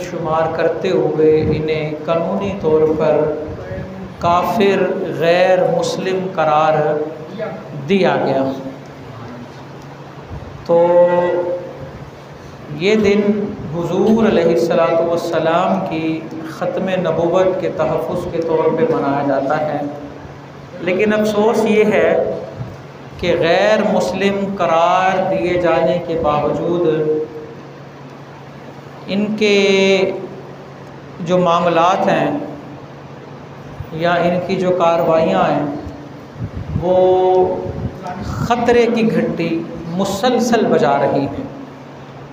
शुमार करते हुए इन्हें कानूनी तौर पर काफिर गैर मुस्लिम करार दिया गया। तो ये दिन हुजूर अलैहिस्सलातु वस्सलाम की ख़त्म नबुव्वत के तहफ़्फ़ुज़ के तौर पे मनाया जाता है। लेकिन अफसोस ये है कि गैर मुस्लिम करार दिए जाने के बावजूद इनके जो मामलात हैं या इनकी जो कार्रवाइयाँ हैं वो ख़तरे की घंटी मुसलसल बजा रही हैं,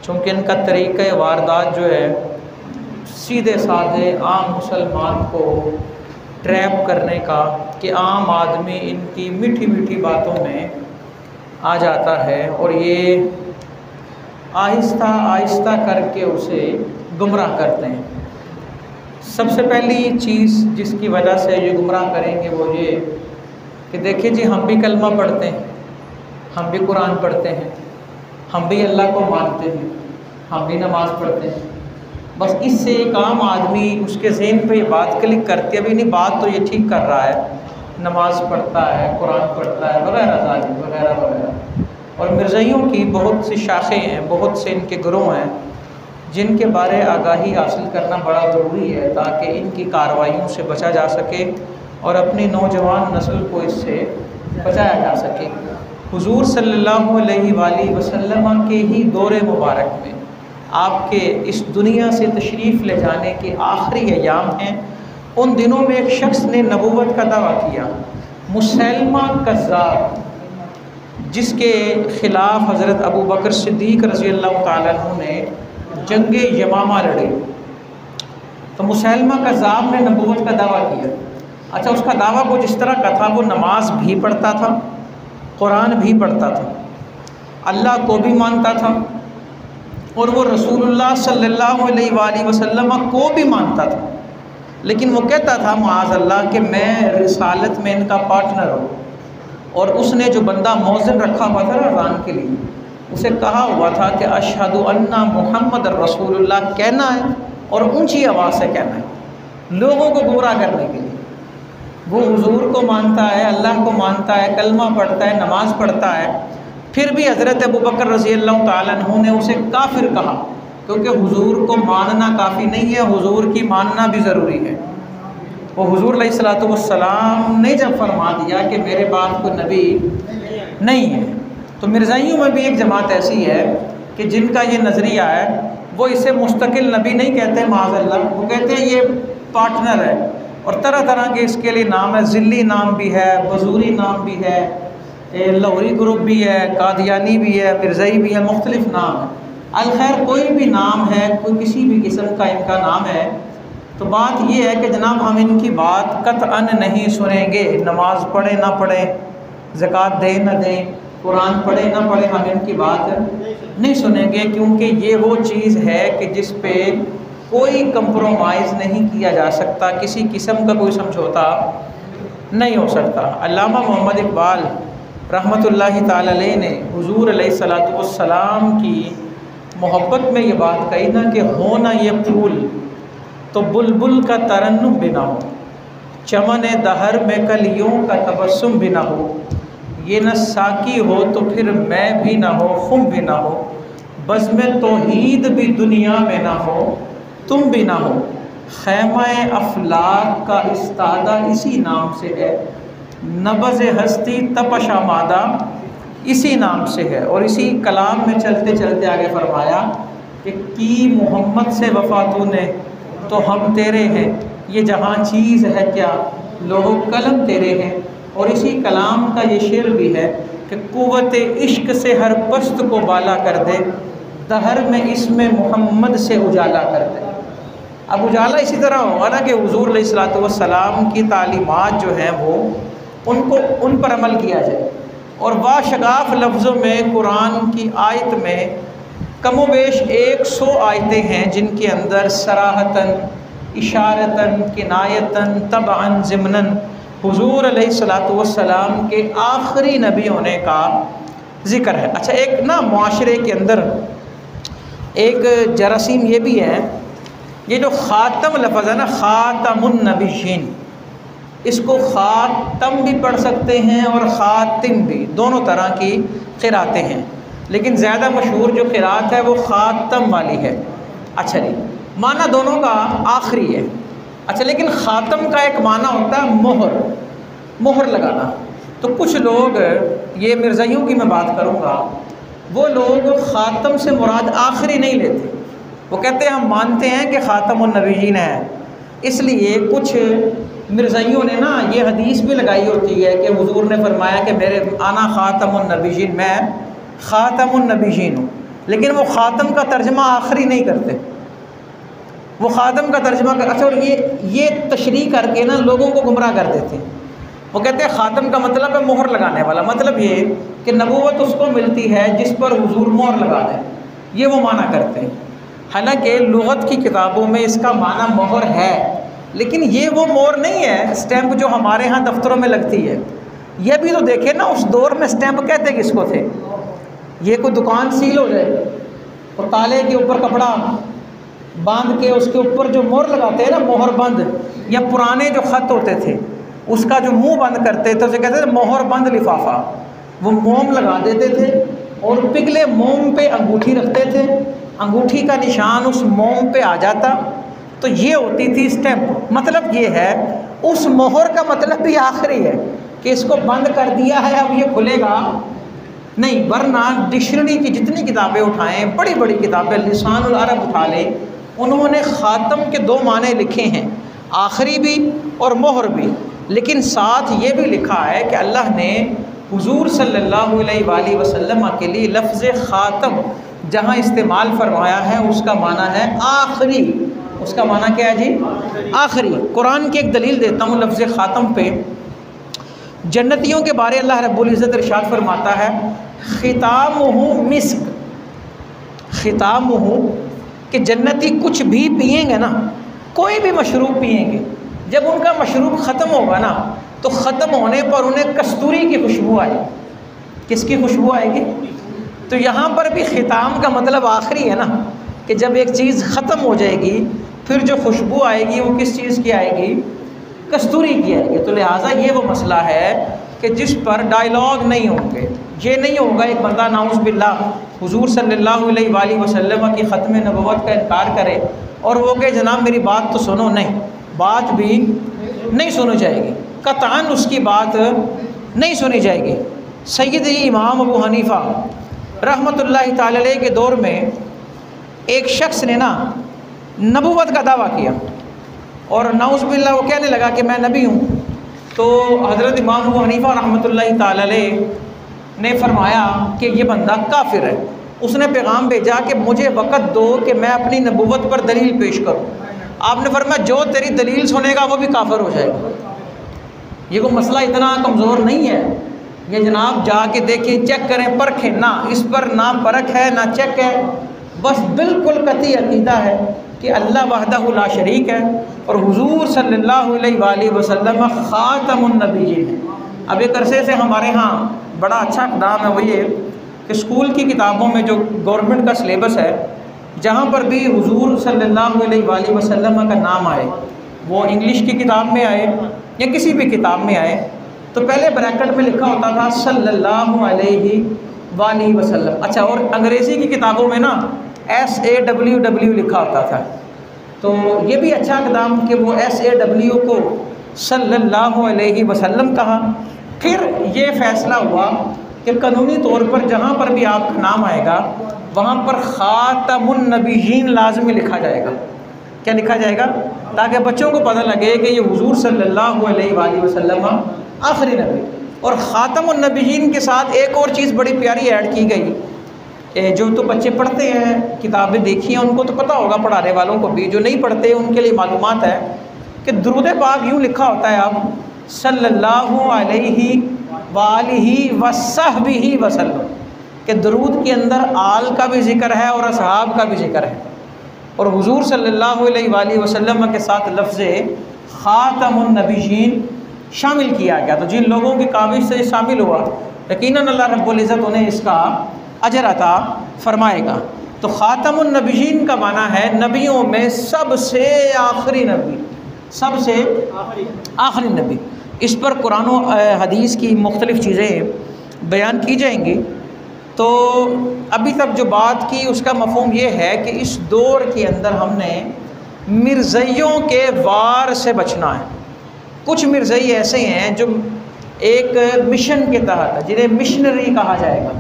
चूँकि इनका तरीक़ा वारदात जो है सीधे साधे आम मुसलमान को ट्रैप करने का, कि आम आदमी इनकी मीठी मीठी बातों में आ जाता है और ये आहिस्ता आहिस्ता करके उसे गुमराह करते हैं। सबसे पहली चीज़ जिसकी वजह से ये गुमराह करेंगे वो ये कि देखिए जी, हम भी कलमा पढ़ते हैं, हम भी कुरान पढ़ते हैं, हम भी अल्लाह को मानते हैं, हम भी नमाज़ पढ़ते हैं। बस इससे एक आम आदमी उसके ज़हन पे ये बात क्लिक करती है, अभी नहीं बात तो ये ठीक कर रहा है, नमाज़ पढ़ता है, कुरान पढ़ता है वगैरह वगैरह वगैरह। और मिर्ज़ाइयों की बहुत सी शाखें हैं, बहुत से इनके गिरोह हैं जिनके बारे आगाही हासिल करना बड़ा ज़रूरी है ताकि इनकी कार्रवाइयों से बचा जा सके और अपनी नौजवान नस्ल को इससे बचाया जा सके। हुजूर सल्लल्लाहु अलैहि वसल्लम के ही दौरे मुबारक में आपके इस दुनिया से तशरीफ़ ले जाने के आखिरी अयाम हैं। उन दिनों में एक शख्स ने नबूवत का दावा किया, मुसैलमा कज़्ज़ाब, जिसके ख़िलाफ़ हज़रत अबू बकर सिद्दीक़ रज़ियल्लाहु ताला अन्हु ने जंगे यमामा लड़ी। तो मुसैलमा कज़्ज़ाब ने नबूवत का दावा किया। अच्छा, उसका दावा कुछ इस तरह का था, वो नमाज भी पढ़ता था, कुरान भी पढ़ता था, अल्लाह को भी मानता था और वो रसूलुल्लाह सल्लल्लाहु अलैहि वसल्लम को भी मानता था। लेकिन वो कहता था माअज़ल्लाह कि मैं रिसालत में इनका पार्टनर हूँ। और उसने जो बंदा मौज़िन रखा हुआ था ना अज़ान के लिए, उसे कहा हुआ था कि अशहदु अन्ना मुहम्मद रसूलुल्लाह कहना है और ऊंची आवाज़ से कहना है, लोगों को गुमराह करने के लिए। वो हुजूर को मानता है, अल्लाह को मानता है, कलमा पढ़ता है, नमाज़ पढ़ता है, फिर भी हज़रत अबू बकर रज़ियल्लाहु ताला अन्हु ने उसे काफिर कहा, क्योंकि हुजूर को मानना काफ़ी नहीं है, हुजूर की मानना भी ज़रूरी है। वो हुजूर अलैहिस्सलातु वस्सलाम ने जब फरमा दिया कि मेरे बाद कोई नबी नहीं है, तो मिर्ज़ाइयों में भी एक जमात ऐसी है कि जिनका ये नज़रिया है, वो इसे मुस्तकिल नबी नहीं कहते माअज़ल्लाह, वो कहते हैं ये पार्टनर है। और तरह तरह के इसके लिए नाम है, ज़िल्ली नाम भी है, बजूरी नाम भी है, लाहौरी ग्रुप भी है, कादियानी भी है, मिर्ज़ाई भी है, मुख्तलिफ नाम है। अलखैर कोई भी नाम है, कोई किसी भी किस्म का इनका नाम है, तो बात ये है कि जनाब हम इनकी बात कतअन नहीं सुनेंगे। नमाज पढ़े ना पढ़े, ज़कात दे ना दें, कुरान पढ़े ना पढ़े, हम इनकी बात नहीं सुनेंगे, क्योंकि ये वो चीज़ है कि जिस पे कोई कंप्रोमाइज़ नहीं किया जा सकता, किसी किस्म का कोई समझौता नहीं हो सकता। अल्लामा मोहम्मद इकबाल रहमतुल्लाहि ताला अलैह ने हुजूर अलैहिस्सलातु वस्सलाम की मोहब्बत में ये बात कही ना कि हो ना ये फूल तो बुलबुल का तरन्नुम भी ना हो, चमन दहर में कलियों का तबस्सुम भी ना हो, ये न साकी हो तो फिर मैं भी ना हो, खुम भी ना हो, बज़्म तौहीद भी दुनिया में ना हो, तुम भी ना हो, खैमाए अफलाक का इस्तादा इसी नाम से है, नबज़ हस्ती तपशा मादा इसी नाम से है। और इसी कलाम में चलते चलते आगे फरमाया कि की मोहम्मद से वफ़ा तूने तो हम तेरे हैं, ये जहाँ चीज़ है क्या लोगो कलम तेरे हैं। और इसी कलाम का ये शेर भी है कि कुव्वत इश्क से हर पस्त को बाला कर दे, दहर में इसमें मोहम्मद से उजाला कर दे। अब उजाला इसी तरह होगा ना कि हुजूर अलैहिस्सलातु वस्सलाम की तालीमात जो हैं वो उनको उन पर अमल किया जाए। और वाशगाफ लफ्ज़ों में कुरान की आयत में कमोबेश 100 आयतें हैं जिनके अंदर सराहतन, इशारतन, किनायतन, तबअन, ज़िमनन हुजूर अलैहिस्सलातु वस्सलाम के आखिरी नबी होने का ज़िक्र है। अच्छा, एक ना मुआशरे के अंदर एक जरासीम ये भी है ये जो ख़ातम लफ्ज़ है ना, ख़ातमुन नबिय्यीन, इसको ख़ातम भी पढ़ सकते हैं और ख़ातिम भी, दोनों तरह की क़िरातें हैं, लेकिन ज़्यादा मशहूर जो क़िरात है वो ख़ातम वाली है। अच्छा जी, माना दोनों का आखिरी है। अच्छा, लेकिन ख़ातम का एक माना होता है मोहर, मोहर लगाना। तो कुछ लोग, ये मिर्ज़ाइयों की मैं बात करूँगा, वो लोग ख़ातम से मुराद आखिरी नहीं लेते। वो कहते हैं हम मानते हैं कि ख़ातमुन नबिय्यीन है, इसलिए कुछ मिर्ज़ाइयों ने ना ये हदीस भी लगाई होती है कि हुज़ूर ने फरमाया कि मेरे आना ख़ातमुन नबिय्यीन, मैं ख़ातमुन नबिय्यीन हूँ, लेकिन वो ख़ातम का तर्जमा आखिरी नहीं करते, वो ख़ातम का तर्जमा कर। अच्छा, और ये तशरीह करके ना लोगों को गुमराह कर देते हैं। वो कहते हैं ख़ातम का मतलब है मोहर लगाने वाला, मतलब ये कि नबूवत उसको मिलती है जिस पर हुज़ूर मोहर लगा दें, ये वो माना करते हैं। हालांकि लुग़त की किताबों में इसका माना मोहर है, लेकिन ये वो मोहर नहीं है स्टैंप जो हमारे यहाँ दफ्तरों में लगती है। ये भी तो देखे ना, उस दौर में स्टैंप कहते किसको थे? ये कोई दुकान सील हो जाए और ताले के ऊपर कपड़ा बांध के उसके ऊपर जो मोहर लगाते हैं ना, मोहर बंद, या पुराने जो ख़त होते थे उसका जो मुंह बंद करते थे उसे कहते थे मोहर बंद लिफाफा। वो मोम लगा देते थे और पिघले मोम पे अंगूठी रखते थे, अंगूठी का निशान उस मोम पे आ जाता, तो ये होती थी स्टैंप। मतलब ये है, उस मोहर का मतलब भी आखिरी है कि इसको बंद कर दिया है, अब ये खुलेगा नहीं। वरना डिक्शनरी की जितनी किताबें उठाएं, बड़ी बड़ी किताबें, लिसानुल अरब उठा लें, उन्होंने ख़ातम के दो माने लिखे हैं, आखिरी भी और मोहर भी। लेकिन साथ ये भी लिखा है कि अल्लाह ने हुज़ूर सल्लल्लाहु अलैहि वसल्लम के लिए लफ्ज़ ख़ातम जहाँ इस्तेमाल फरमाया है उसका माना है आखिरी। उसका माना क्या है जी? आखिरी। कुरान की एक दलील देता हूँ लफ्ज़ ख़ातम पे। जन्नतियों के बारे अल्लाह रब्बुल इज़्ज़त इरशाद फरमाता है, ख़ितामुहु मिस्क, ख़ितामुहु कि जन्नती कुछ भी पिएंगे ना, कोई भी मशरूब पिएंगे, जब उनका मशरूब ख़त्म होगा ना तो ख़त्म होने पर उन्हें कस्तूरी की खुशबू आएगी। किसकी खुशबू आएगी? तो यहाँ पर भी ख़िताम का मतलब आखिरी है ना, कि जब एक चीज़ ख़त्म हो जाएगी फिर जो खुशबू आएगी वो किस चीज़ की आएगी? कस्तूरी की आएगी। तो लिहाजा ये वो मसला है कि जिस पर डायलॉग नहीं होंगे। ये नहीं होगा एक बंदा नाउज़ बिल्लाह हुज़ूर सल्लल्लाहु अलैहि वसल्लम की ख़त्म नबुव्वत का इनकार करे और वो कहे जनाब मेरी बात तो सुनो, नहीं, बात भी नहीं सुनी जाएगी, कतअन उसकी बात नहीं सुनी जाएगी। सैयदी इमाम अबू हनीफ़ा रहमतुल्लाहि ताला अलैह के दौर में एक शख्स ने ना नबुव्वत का दावा किया और नाउज़ बिल्लाह वो कहने लगा कि मैं नबी हूँ। तो हज़रत इमाम अबू हनीफ़ा रहमतुल्लाहि ताला अलैह ने फरमाया कि ये बंदा काफिर है। उसने पैगाम भेजा कि मुझे वक़्त दो कि मैं अपनी नबुव्वत पर दलील पेश करूँ। आपने फरमाया जो तेरी दलील सुनेगा वो भी काफिर हो जाएगा। ये कोई मसला इतना कमज़ोर नहीं है, ये जनाब जाके देखें, चेक करें, परखें ना, इस पर ना परख है ना चेक है, बस बिल्कुल कती अक़ीदा है कि अल्लाह वहदहु ला शरीक है और हुज़ूर सल्लल्लाहु अलैहि वसल्लम ख़ातमुन नबिय्यीन है। अब एक अरसे से हमारे यहाँ बड़ा अच्छा इक़दाम है, वो ये कि स्कूल की किताबों में जो गवर्नमेंट का सिलेबस है, जहाँ पर भी हुज़ूर सल्लल्लाहु अलैहि वसल्लम का नाम आए, वो इंग्लिश की किताब में आए या किसी भी किताब में आए, तो पहले ब्रैकेट में लिखा होता था सल्लल्लाहु अलैहि वसल्लम। अच्छा, और अंग्रेज़ी की किताबों में ना SAW लिखा होता था। तो ये भी अच्छा इक़दाम कि वो SAW को सल्लल्लाहु अलैहि वसल्लम कहा। फिर ये फ़ैसला हुआ कि कानूनी तौर पर जहाँ पर भी आपका नाम आएगा वहाँ पर ख़ातमुन नबिय्यीन लाज़मी लिखा जाएगा। क्या लिखा जाएगा? ताकि बच्चों को पता लगे कि ये हुज़ूर सल्लल्लाहु अलैहि वसल्लम आखिरी नबी। और ख़ातमुन नबिय्यीन के साथ एक और चीज़ बड़ी प्यारी ऐड की गई। जो तो बच्चे पढ़ते हैं, किताबें देखी हैं, उनको तो पता होगा, पढ़ाने वालों को भी, जो नहीं पढ़ते उनके लिए मालूमात है कि दुरूद पाक यूँ लिखा होता है आप सल्लल्लाहु अलैहि वसहबिही वसल्लम, कि दरूद के अंदर आल का भी ज़िक्र है और असहाब का भी ज़िक्र है। और हुज़ूर सल्लल्लाहु अलैहि वसल्लम के साथ लफ्ज़ ख़ातमुन नबिय्यीन शामिल किया गया। तो जिन लोगों की काबिज से शामिल हुआ, यकीनन अल्लाह रब्बुल इज़्ज़त उन्हें इसका अजर अता फ़रमाएगा। तो ख़ातमुन नबीयीन का माना है नबियों में सबसे आखिरी नबी, सबसे आखिरी नबी। इस पर कुरान और हदीस की मुख्तलिफ़ चीज़ें बयान की जाएंगी। तो अभी तक जो बात की उसका मफ़हूम ये है कि इस दौर के अंदर हमने मिर्ज़इयों के वार से बचना है। कुछ मिर्ज़ई ऐसे हैं जो एक मिशन के तहत, जिन्हें मिशनरी कहा जाएगा,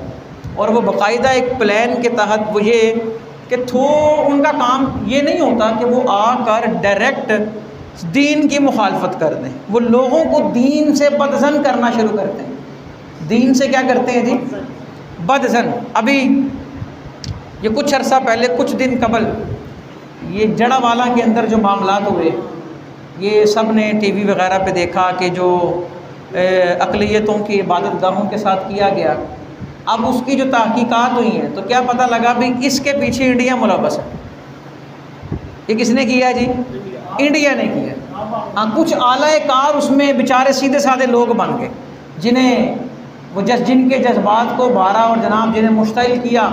और वो बाकायदा एक प्लान के तहत वो ये कि उनका काम ये नहीं होता कि वो आकर डायरेक्ट दीन की मुखालफत कर दें, वो लोगों को दीन से बदज़न करना शुरू करते हैं। दीन से क्या करते हैं जी? बदज़न। अभी ये कुछ अर्सा पहले, कुछ दिन कबल, ये जड़ावाला के अंदर जो मामलात हुए, ये सब ने टीवी वगैरह पे देखा कि जो अक़लियतों की इबादत गाहों के साथ किया गया। अब उसकी जो तहकीकात हुई हैं तो क्या पता लगा भी इसके पीछे इंडिया मुलव्वस है। ये किसने किया जी? इंडिया ने किया। हाँ, कुछ आला कार उसमें बेचारे सीधे साधे लोग बन गए, जिनके जज्बात को बारा और जनाब जिन्हें मुश्तइल किया,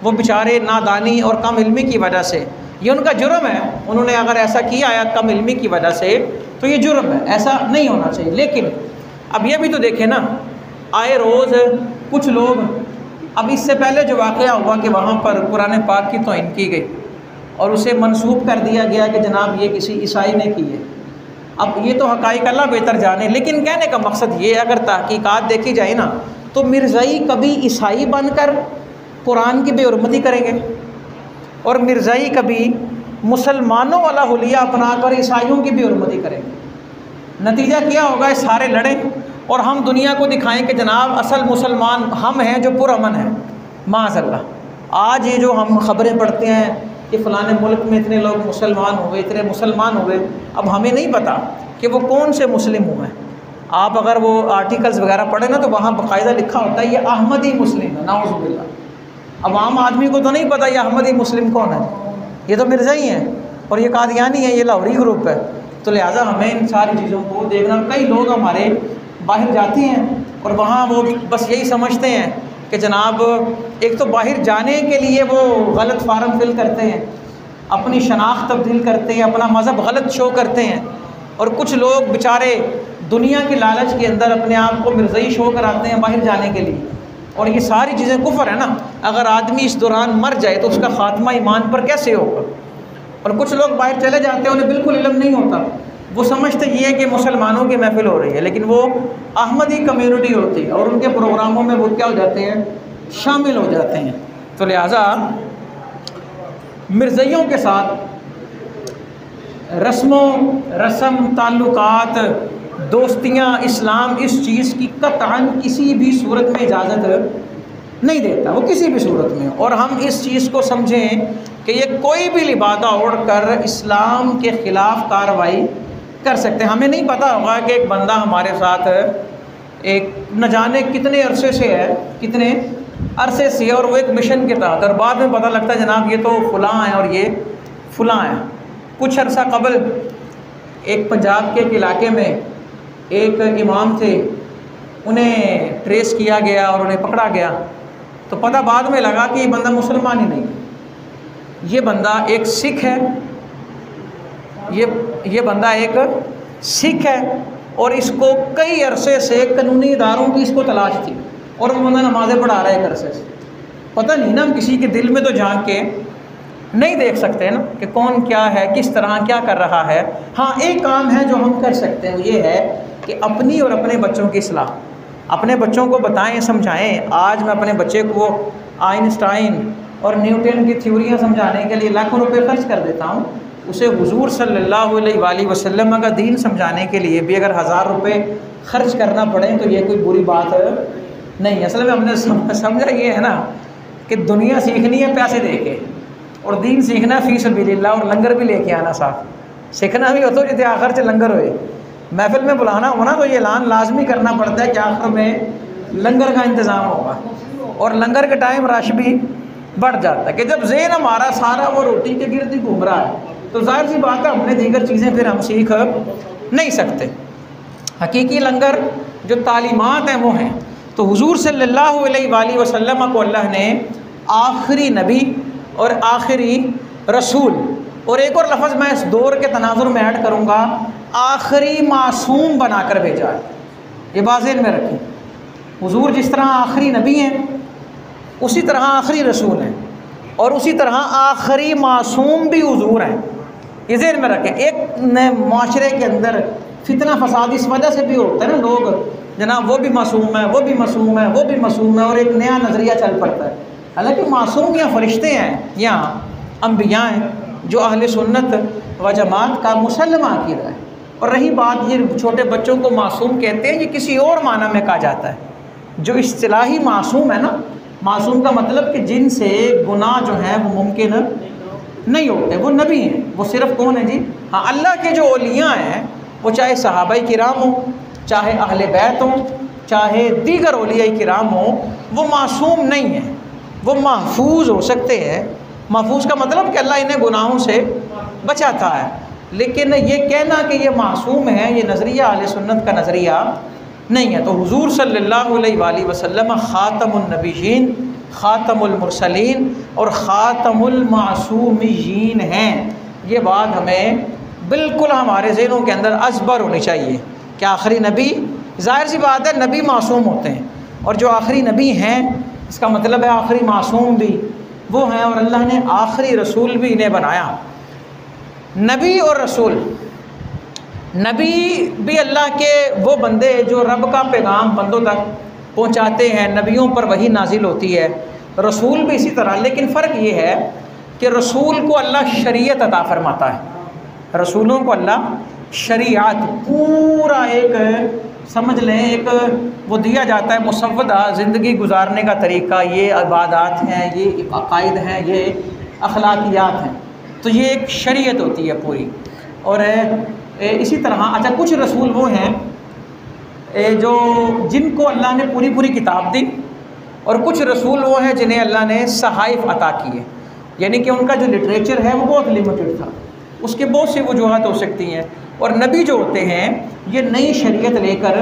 वो बेचारे नादानी और कम इल्मी की वजह से, ये उनका जुर्म है। उन्होंने अगर ऐसा किया है कम इल्मी की वजह से तो ये जुर्म है, ऐसा नहीं होना चाहिए। लेकिन अब ये भी तो देखें ना, आए रोज़ कुछ लोग, अब इससे पहले जो वाक़या हुआ कि वहाँ पर कुरान पाक की तौहीन की गई और उसे मनसूब कर दिया गया कि जनाब ये किसी ईसाई ने की है। अब ये तो हक़ाइक़ अल्लाह बेहतर जाने, लेकिन कहने का मकसद ये, अगर तहकीकात देखी जाए ना, तो मिर्ज़ाई कभी ईसाई बनकर कुरान की बेहुरमती करेंगे और मिर्ज़ाई कभी मुसलमानों वाला हुलिया अपनाकर ईसाइयों की बेहुरमती करेंगे। नतीजा क्या होगा? सारे लड़ें और हम दुनिया को दिखाएं कि जनाब असल मुसलमान हम हैं जो पुरअमन हैं। माज़अल्लाह आज ये जो हम ख़बरें पढ़ते हैं कि फ़लाने मुल्क में इतने लोग मुसलमान हुए, इतने मुसलमान हुए, अब हमें नहीं पता कि वो कौन से मुस्लिम हुए। आप अगर वो आर्टिकल्स वगैरह पढ़ें ना तो वहाँ बाकायदा लिखा होता है ये अहमदी मुस्लिम है, नाउज़ुबिल्लाह। अब आम आदमी को तो नहीं पता ये अहमदी मुस्लिम कौन है, ये तो मिर्ज़ाई हैं और ये कादियानी है, ये लाहौरी ग्रुप है। तो लिहाजा हमें इन सारी चीज़ों को देखना। कई लोग हमारे बाहर जाते हैं और वहाँ वो बस यही समझते हैं कि जनाब, एक तो बाहर जाने के लिए वो गलत फार्म फिल करते हैं, अपनी शनाख्त तब्दील करते हैं, अपना मज़हब गलत शो करते हैं, और कुछ लोग बेचारे दुनिया के लालच के अंदर अपने आप को मिर्ज़ई शो कराते हैं बाहर जाने के लिए। और ये सारी चीज़ें कुफ्र है ना। अगर आदमी इस दौरान मर जाए तो उसका ख़ात्मा ईमान पर कैसे होगा? और कुछ लोग बाहर चले जाते हैं, उन्हें बिल्कुल इल्म नहीं होता, वो समझते ये है कि मुसलमानों की महफिल हो रही है, लेकिन वो अहमदी कम्युनिटी होती है और उनके प्रोग्रामों में वो क्या हो जाते हैं? शामिल हो जाते हैं। तो लिहाजा मिर्ज़इयों के साथ रस्म ताल्लुकात, दोस्तियाँ, इस्लाम इस चीज़ की कतअन किसी भी सूरत में इजाज़त नहीं देता, वो किसी भी सूरत में। और हम इस चीज़ को समझें कि ये कोई भी लिबादा ओढ़कर इस्लाम के ख़िलाफ़ कार्रवाई कर सकते हैं। हमें नहीं पता होगा कि एक बंदा हमारे साथ एक न जाने कितने अरसे से है, और वो एक मिशन के तहत, और बाद में पता लगता है जनाब ये तो फ़लाँ हैं और ये फ़लाँ हैं। कुछ अर्सा कबल एक पंजाब के एक इलाके में एक इमाम थे, उन्हें ट्रेस किया गया और उन्हें पकड़ा गया, तो पता बाद में लगा कि ये बंदा मुसलमान ही नहीं, ये बंदा एक सिख है, ये बंदा एक सिख है, और इसको कई अरसे से कानूनी इदारों की इसको तलाश थी, और वो बंदा नमाज़ें पढ़ा रहा है एक अरसे से। पता नहीं ना, हम किसी के दिल में तो झांक के नहीं देख सकते ना कि कौन क्या है, किस तरह क्या कर रहा है। हाँ, एक काम है जो हम कर सकते हैं, ये है कि अपनी और अपने बच्चों की इस्लाह, अपने बच्चों को बताएं, समझाएं। आज मैं अपने बच्चे को आइंस्टाइन और न्यूटन की थ्योरियाँ समझाने के लिए लाखों रुपए खर्च कर देता हूँ, उसे हुजूर सल्लल्लाहु अलैहि वसल्लम का दीन समझाने के लिए भी अगर 1000 रुपये खर्च करना पड़े तो ये कोई बुरी बात नहीं। असल में हमने समझा ये है ना कि दुनिया सीखनी है पैसे दे के, और दीन सीखना फ़ी सबिलिल्लाह, और लंगर भी लेके आना साथ। सीखना भी हो तो जितने आखिर से लंगर होए, महफिल में बुलाना हो ना तो ये ऐलान लाजमी करना पड़ता है कि आखिर में लंगर का इंतज़ाम होगा, और लंगर के टाइम रश भी बढ़ जाता है कि जब ज़हन हमारा सारा वो रोटी के गिर्द ही घूम रहा है, तो जाहिर सी बात है हमने दीगर चीज़ें फिर हम सीख नहीं सकते। हकीकी लंगर जो तालीमात हैं वो हैं। तो हुजूर सल्लल्लाहु अलैहि वसल्लम को अल्लाह ने आखिरी नबी और आखिरी रसूल। और एक और लफ्ज़ मैं इस दौर के तनाजुर में ऐड करूँगा, आखिरी मासूम बनाकर भेजा है। ये बाज़ेन में रखें, हुजूर जिस तरह आखिरी नबी हैं उसी तरह आखिरी रसूल हैं और उसी तरह आखिरी मासूम भी हुजूर हैं। ये ज़हन में रखें। एक माशरे के अंदर फितना फसाद इस वजह से भी होता है ना, लोग जनाब वो भी मासूम है, वो भी मासूम है, वो भी मासूम है, और एक नया नज़रिया चल पड़ता है। हालांकि मासूम या फरिश्ते हैं या अम्बिया हैं जो अहले सुन्नत व जमात का मुसल्लमा अक़ीदा है। और रही बात ये छोटे बच्चों को मासूम कहते हैं, ये किसी और माना में कहा जाता है। जो इस्तिलाही मासूम है ना, मासूम का मतलब कि जिनसे गुनाह जो है वो मुमकिन नहीं होते, वो नबी हैं। वो सिर्फ़ कौन है जी? हाँ, अल्लाह के जो औलिया हैं, वो चाहे सहाबाए किराम हो, चाहे अहले बैत हों, चाहे दीगर औलिया किराम हो, वो मासूम नहीं है, वो महफूज हो सकते हैं। महफूज का मतलब कि अल्लाह इन्हें गुनाहों से बचाता है। लेकिन ये कहना कि ये मासूम है, ये नज़रिया अहले सुन्नत का नज़रिया नहीं है। तो हुजूर सल्लल्लाहु अलैहि वसल्लम ख़ातमुन नबिय्यीन, ख़ातमुल मुरसलीन और ख़ातमुल मासूमीन हैं। ये बात हमें बिल्कुल हमारे ज़हनों के अंदर अज़बर होनी चाहिए कि आखिरी नबी, ज़ाहिर सी बात है नबी मासूम होते हैं, और जो आखिरी नबी हैं इसका मतलब है आखिरी मासूम भी वो हैं, और अल्लाह ने आखिरी रसूल भी इन्हें बनाया। नबी और रसूल, नबी भी अल्लाह के वो बंदे जो रब का पैगाम बंदों तक पहुँचाते हैं, नबियों पर वही नाजिल होती है। रसूल भी इसी तरह, लेकिन फ़र्क ये है कि रसूल को अल्लाह शरीयत अता फरमाता है। रसूलों को अल्लाह शरीयत पूरा एक समझ लें, एक वो दिया जाता है मुसव्वदा ज़िंदगी गुजारने का तरीका, ये इबादत हैं, ये अक़ाइद हैं, ये अखलाकियात हैं। तो ये एक शरीयत होती है पूरी। और इसी तरह अच्छा कुछ रसूल वो हैं जो जिनको अल्लाह ने पूरी पूरी किताब दी, और कुछ रसूल वो हैं जिन्हें अल्लाह ने सहाइफ़ अता किए, यानी कि उनका जो लिटरेचर है वो बहुत लिमिटेड था, उसके बहुत सी वजूहत हो सकती हैं। और नबी जो होते हैं ये नई शरीयत लेकर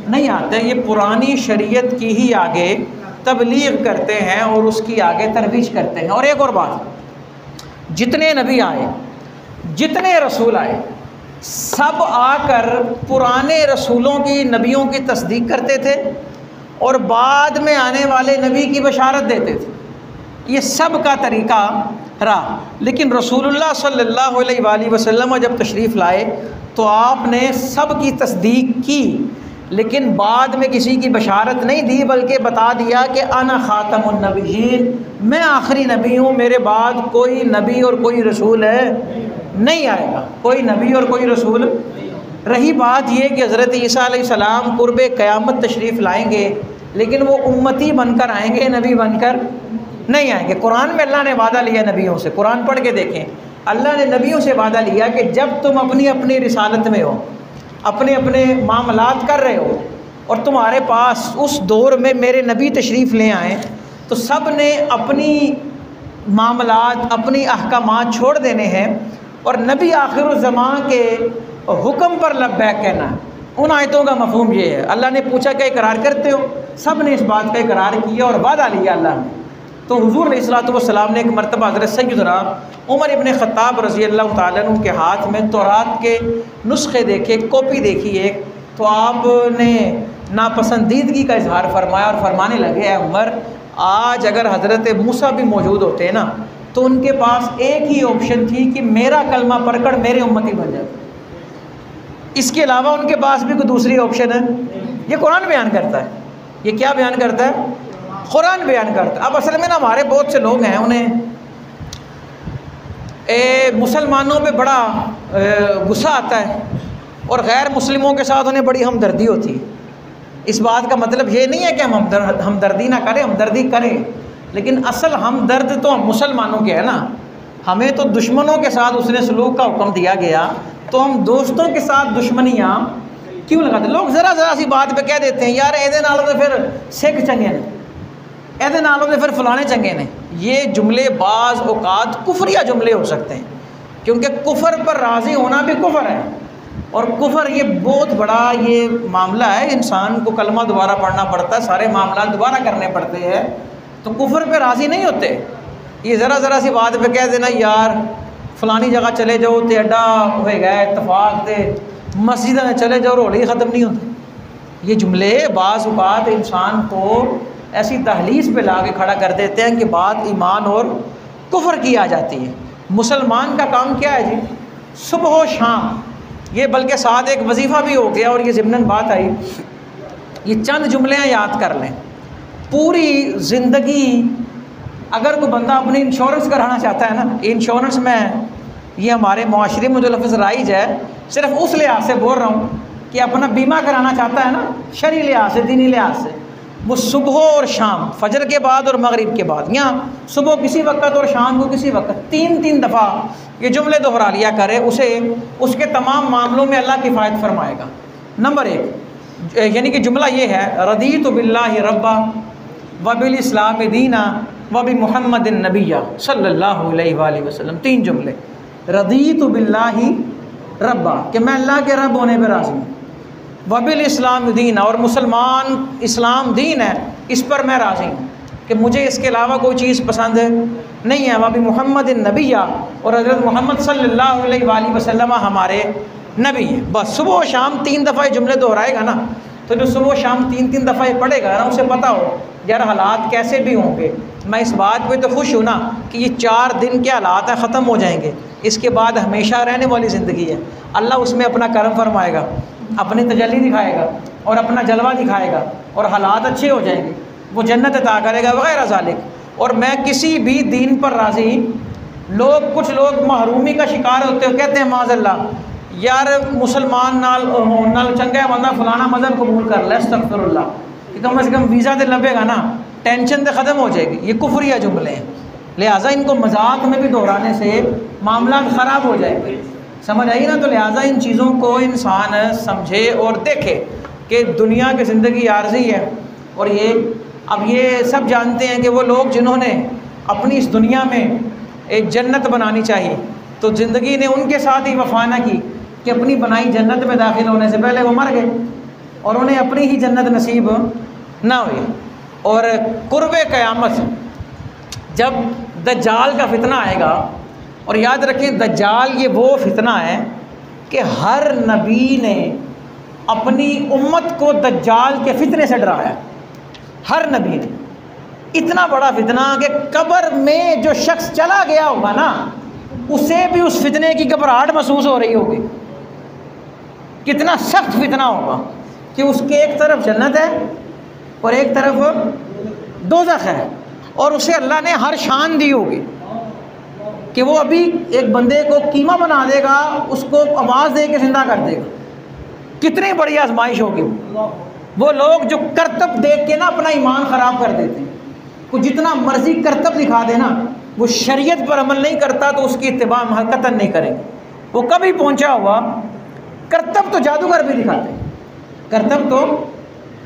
नहीं आते, ये पुरानी शरीयत की ही आगे तबलीग करते हैं और उसकी आगे तरवीज करते हैं। और एक और बात, जितने नबी आए, जितने रसूल आए, सब आकर पुराने रसूलों की, नबियों की तस्दीक करते थे और बाद में आने वाले नबी की बशारत देते थे। ये सब का तरीका रहा। लेकिन रसूलुल्लाह सल्लल्लाहु अलैहि वसल्लम जब तशरीफ़ लाए तो आपने सब की तस्दीक की, लेकिन बाद में किसी की बशारत नहीं दी, बल्कि बता दिया कि अना ख़ातमुन नबिय्यीन, मैं आखिरी नबी हूँ, मेरे बाद कोई नबी और कोई रसूल है नहीं आएगा, कोई नबी और कोई रसूल। रही बात ये कि हज़रत ईसा अलैहिस्सलाम कुर्बे क़यामत तशरीफ़ लाएंगे, लेकिन वो उम्मती बनकर आएंगे, नबी बनकर नहीं आएंगे। कुरान में अल्लाह ने वादा लिया नबियों से, कुरान पढ़ के देखें, अल्लाह ने नबियों से वादा लिया कि जब तुम अपनी अपनी रिसालत में हो, अपने अपने मामलात कर रहे हो और तुम्हारे पास उस दौर में मेरे नबी तशरीफ़ ले आए, तो सब ने अपनी मामलात, अपनी अहकामात छोड़ देने हैं और नबी आखिरुज़्ज़मान के हुक्म पर लब्बैक कहना है। उन आयतों का मफ़हूम ये है। अल्लाह ने पूछा क्या इकरार करते हो? सब ने इस बात का इकरार किया और वादा लिया अल्लाह ने। तो हुज़ूर अलैहिस्सलातु वस्सलाम ने एक मरतबा हज़रत सय्यदना उमर इब्न ख़त्ताब रज़ी अल्लाह तआला अन्हु के हाथ में तौरात के नुस्खे देखे, कॉपी देखी एक, तो आपने नापसंदीदगी का इजहार फरमाया और फरमाने लगे, ऐ उमर, आज अगर हज़रत मूसा भी मौजूद होते हैं ना, तो उनके पास एक ही ऑप्शन थी कि मेरा कलमा पढ़कर मेरे उम्मती बन जाए, इसके अलावा उनके पास भी कोई दूसरी ऑप्शन है? ये कुरान बयान करता है। ये क्या बयान करता है? कुरान बयान करता है। अब असल में ना हमारे बहुत से लोग हैं, उन्हें मुसलमानों पे बड़ा गुस्सा आता है और गैर मुस्लिमों के साथ उन्हें बड़ी हमदर्दी होती है। इस बात का मतलब ये नहीं है कि हम हमदर्दी ना करें, हमदर्दी करें, लेकिन असल हमदर्द तो हम मुसलमानों के है ना। हमें तो दुश्मनों के साथ उसने सलूक का हुक्म दिया गया, तो हम दोस्तों के साथ दुश्मनियाँ क्यों लगाते? लोग ज़रा ज़रा सी बात पे कह देते हैं, यार एदे नालों तो फिर सिख चंगे ने, एदे नालों तो फिर फलाने चंगे ने। ये जुमले बाज़ औक़ात कुफरिया जुमले हो सकते हैं, क्योंकि कुफर पर राज़ी होना भी कुफर है, और कुफर ये बहुत बड़ा ये मामला है। इंसान को कलमा दोबारा पढ़ना पड़ता है, सारे मामला दोबारा करने पड़ते हैं, तो कुफर पर राज़ी नहीं होते। ये ज़रा सी बात पे कह देना यार फलानी जगह चले जाओ तो एडा हो गया इतफाक ते मस्जिद में चले जाओ रोले ही ख़त्म नहीं होते। ये जुमले बाज़ औक़ात इंसान को ऐसी तहलीस पे ला के खड़ा कर देते हैं कि बात ईमान और कुफ्र की आ जाती है। मुसलमान का काम क्या है जी? सुबह व शाम, ये बल्कि साथ एक वजीफ़ा भी हो गया और ये ज़िम्नन बात आई, ये चंद जुमले याद कर लें। पूरी ज़िंदगी अगर कोई बंदा अपनी इंश्योरेंस कराना चाहता है ना, इंश्योरेंस में ये हमारे मुआशरे में जो लफ्ज़ राइज है, सिर्फ उस लिहाज से बोल रहा हूँ कि अपना बीमा कराना चाहता है ना, शरई लिहाज से, दीनी लिहाज से, वो सुबह और शाम, फजर के बाद और मगरिब के बाद, या सुबह किसी वक्त और शाम को किसी वक्त, 3 दफ़ा ये जुमले दोहरा लिया करे, उसे उसके तमाम मामलों में अल्लाह किफ़ायत फरमाएगा। नंबर 1, यानी कि जुमला ये है, रदीतु बिल्लाहि रब्बा व बिल इस्लाम दीना व बि मुहम्मदिन नबिय्या सल्लल्लाहु अलैहि वसल्लम। 3 जुमले। रदीतु बिल्लाहि रब्बा, कि मैं अल्लाह के रब होने पर राज़ी हूँ, वबिल इस्लाम दीन, और मुसलमान इस्लाम दीन है इस पर मैं राज़ी हूँ कि मुझे इसके अलावा कोई चीज़ पसंद नहीं है। वबी मुहम्मद नबिया, और हज़रत मोहम्मद सल्लल्लाहु अलैहि वसल्लम हमारे नबी हैं। बस सुबह और शाम 3 दफ़ा ये जुमले दोहराएगा ना, तो जो सुबह शाम 3 दफ़ा ये पढ़ेगा ना, उसे पता हो यार हालात कैसे भी होंगे, मैं इस बात पे तो खुश हूँ ना कि ये 4 दिन के हालात हैं, ख़त्म हो जाएंगे, इसके बाद हमेशा रहने वाली ज़िंदगी है। अल्लाह उसमें अपना करम फरमाएगा, अपनी तजल्ली दिखाएगा और अपना जलवा दिखाएगा, और हालात अच्छे हो जाएंगे, वो जन्नत अता करेगा वगैरह ज़ालिक। और मैं किसी भी दीन पर राज़ी। कुछ लोग महरूमी का शिकार होते हो, कहते हैं माज़अल्लाह यार मुसलमान नाल चंगा बंदा फलाना मज़हब कबूल कर ले, अस्तग़फिरुल्लाह, कि कम से कम वीज़ा तो लभेगा ना, टेंशन तो ख़त्म हो जाएगी। ये कुफ्रिया जुमले हैं, लिहाजा इनको मजाक में भी दोहराने से मामला ख़राब हो जाएंगे, समझ आई ना। तो लिहाजा इन चीज़ों को इंसान समझे और देखे कि दुनिया की ज़िंदगी आर्जी है। और ये अब ये सब जानते हैं कि वो लोग जिन्होंने अपनी इस दुनिया में एक जन्नत बनानी चाहिए, तो ज़िंदगी ने उनके साथ ही वफा न की कि अपनी बनाई जन्नत में दाखिल होने से पहले वो मर गए और उन्हें अपनी ही जन्नत नसीब ना हुई। और कुर्बे क़यामत जब दज्जाल का फितना आएगा, और याद रखें दज्जाल ये वो फितना है कि हर नबी ने अपनी उम्मत को दज्जाल के फितने से डराया। हर नबी ने इतना बड़ा फितना कि कब्र में जो शख्स चला गया होगा ना, उसे भी उस फितने की घबराहट महसूस हो रही होगी। कितना सख्त फितना होगा कि उसके एक तरफ जन्नत है और एक तरफ दोज़ख है, और उसे अल्लाह ने हर शान दी होगी कि वो अभी एक बंदे को कीमा बना देगा, उसको आवाज़ दे के जिंदा कर देगा। कितनी बड़ी आजमाइश होगी। वो लोग जो करतब देख के ना अपना ईमान ख़राब कर देते हैं, को जितना मर्जी करतब दिखा देना, वो शरीयत पर अमल नहीं करता तो उसकी इत्तिबा हम कतन नहीं करेंगे। वो कभी पहुँचा हुआ करतब तो जादूगर भी दिखाते। करतब तो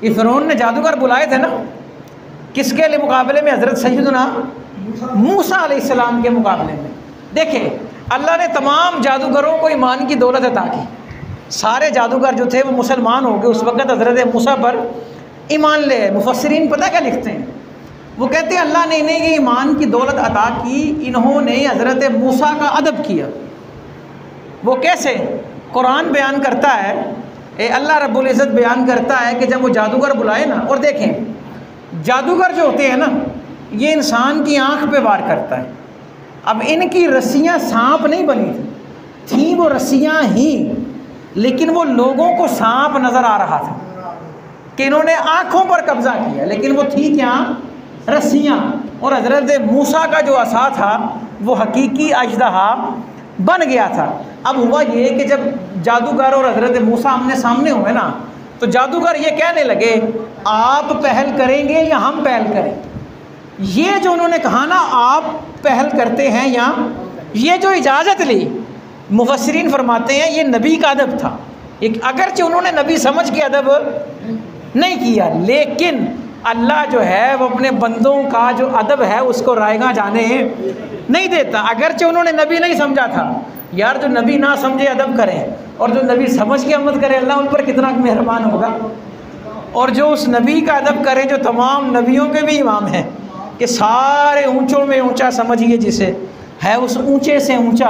ये फ़िरौन ने जादूगर बुलाए थे ना, किसके लिए मुकाबले में? हज़रत सैयदना मूसा अलैहिस्सलाम के मुकाबले में। देखें अल्लाह ने तमाम जादूगरों को ईमान की दौलत अता की। सारे जादूगर जो थे वो मुसलमान हो गए उस वक़्त हज़रत मूसा पर ईमान ले। मुफस्सिरीन पता क्या लिखते हैं? वो कहते हैं अल्लाह ने इन्हें ये ईमान की दौलत अता की, इन्होंने हज़रत मूसा का अदब किया। वो कैसे? कुरान बयान करता है, अल्लाह रब्बुल इज़्ज़त बयान करता है कि जब वो जादूगर बुलाए ना, और देखें जादूगर जो होते हैं ना, ये इंसान की आँख पे वार करता है। अब इनकी रस्सियाँ सांप नहीं बनी थी वो रस्सियाँ ही, लेकिन वो लोगों को सांप नज़र आ रहा था कि इन्होंने आँखों पर कब्ज़ा किया, लेकिन वो थी क्या? रस्सियाँ। और हज़रत मूसा का जो असा था वो हकीकी अजदहा बन गया था। अब हुआ ये कि जब जादूगर और हज़रत मूसा आमने सामने हुए ना, तो जादूगर ये कहने लगे आप पहल करेंगे या हम पहल करें? ये जो उन्होंने कहा ना आप पहल करते हैं, या ये जो इजाज़त ली, मुफस्सिरीन फरमाते हैं ये नबी का अदब था। एक अगरचे उन्होंने नबी समझ के अदब नहीं किया, लेकिन अल्लाह जो है वो अपने बंदों का जो अदब है उसको रायगा जाने नहीं देता। अगरचे उन्होंने नबी नहीं समझा था, यार जो नबी ना समझे अदब करें, और जो नबी समझ के अमल करे अल्लाह उन पर कितना मेहरबान होगा। और जो उस नबी का अदब करें जो तमाम नबियों के भी इमाम हैं, कि सारे ऊंचों में ऊंचा समझिए जिसे, है उस ऊंचे से ऊंचा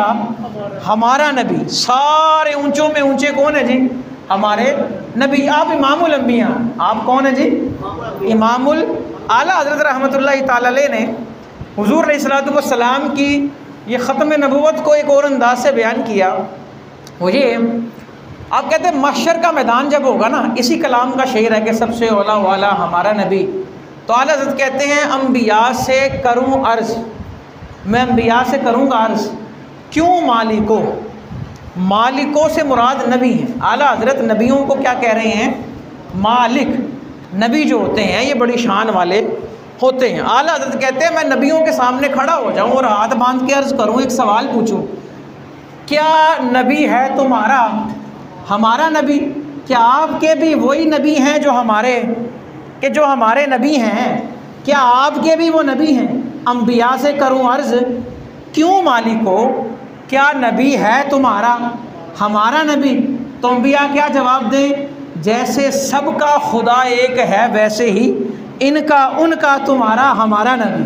हमारा नबी। सारे ऊंचों में ऊंचे कौन है जी? हमारे नबी। आप इमामुल अंबिया, आप कौन है जी? इमामुल आला हज़रत रहमतुल्लाहि ताला अलैह ने हुज़ूर अलैहिस्सलातु वस्सलाम की ये ख़त्म नबूवत को एक और अंदाज से बयान किया। वो ये, आप कहते हैं महशर का मैदान जब होगा ना, इसी कलाम का शेर है कि सबसे औला वाला हमारा नबी। तो आला हज़रत कहते हैं अंबिया से करूँ अर्ज़, मैं अंबिया से करूँगा अर्ज़, क्यों मालिको, मालिकों से मुराद नबी हैं। आला हज़रत नबियों को क्या कह रहे हैं? मालिक। नबी जो होते हैं ये बड़ी शान वाले होते हैं। आला हज़रत कहते हैं मैं नबियों के सामने खड़ा हो जाऊं और हाथ बांध के अर्ज़ करूं, एक सवाल पूछूं, क्या नबी है तुम्हारा हमारा नबी? क्या आपके भी वही नबी हैं जो हमारे, कि जो हमारे नबी हैं, क्या आपके भी वो नबी हैं? अंबिया से करूं अर्ज़, क्यों मालिको, क्या नबी है तुम्हारा हमारा नबी? तो अंबिया क्या जवाब दें? जैसे सबका खुदा एक है वैसे ही इनका उनका तुम्हारा हमारा नबी,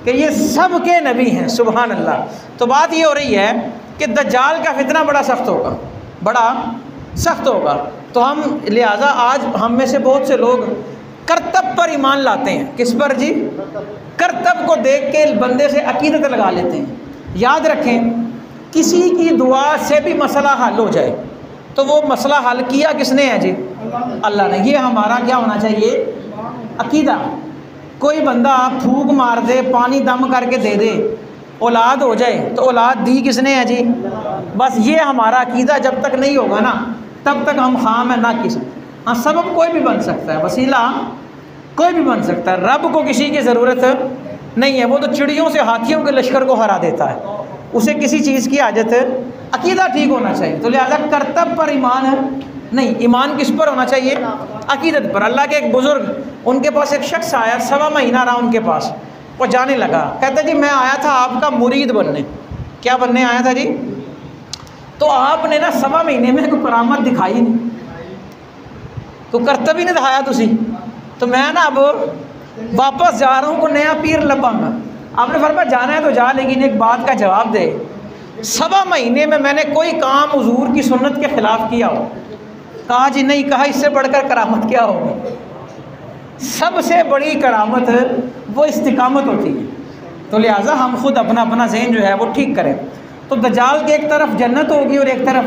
कि ये सब के नबी हैं। सुभान अल्लाह। तो बात ये हो रही है कि दज्जाल का फितना बड़ा सख्त होगा, बड़ा सख्त होगा। तो हम लिहाजा आज हम में से बहुत से लोग करतब पर ईमान लाते हैं। किस पर जी? करतब को देख के बंदे से अकीदत लगा लेते हैं। याद रखें, किसी की दुआ से भी मसला हल हो जाए तो वो मसला हल किया किसने है जी? अल्लाह ने। ये हमारा क्या होना चाहिए? अकीदा। कोई बंदा फूक मार दे, पानी दम करके दे दे, औलाद हो जाए, तो औलाद दी किसने है जी? बस ये हमारा अकीदा जब तक नहीं होगा ना, तब तक हम खाम है ना किसी। हाँ, सबब कोई भी बन सकता है, वसीला कोई भी बन सकता है, रब को किसी की ज़रूरत नहीं है। वो तो चिड़ियों से हाथियों के लश्कर को हरा देता है, उसे किसी चीज़ की हाजत है। अकीदा ठीक होना चाहिए। तो लिहाजा करतब पर ईमान है नहीं, ईमान किस पर होना चाहिए? अकीदत पर। अल्लाह के एक बुज़ुर्ग, उनके पास एक शख्स आया, 1.25 महीना रहा उनके पास, वो जाने लगा, कहता जी मैं आया था आपका मुरीद बनने। क्या बनने आया था जी? तो आपने ना 1.25 महीने में कोई करामत दिखाई नहीं, तो करतब ही नहीं दिखाया तुसी, तो मैं ना अब वापस जा रहा हूँ, को नया पीर लबाऊंगा। आपने फरमाया जाना है तो जा, लेकिन एक बात का जवाब दे, 1.25 महीने में मैंने कोई काम हुजूर की सुन्नत के ख़िलाफ़ किया हो? कहा जी नहीं। कहा इससे बढ़कर करामत क्या होगी? सबसे बड़ी करामत वो इस्तिकामत होती है। तो लिहाजा हम खुद अपना अपना ज़हन जो है वो ठीक करें। तो दज्जाल के एक तरफ जन्नत होगी और एक तरफ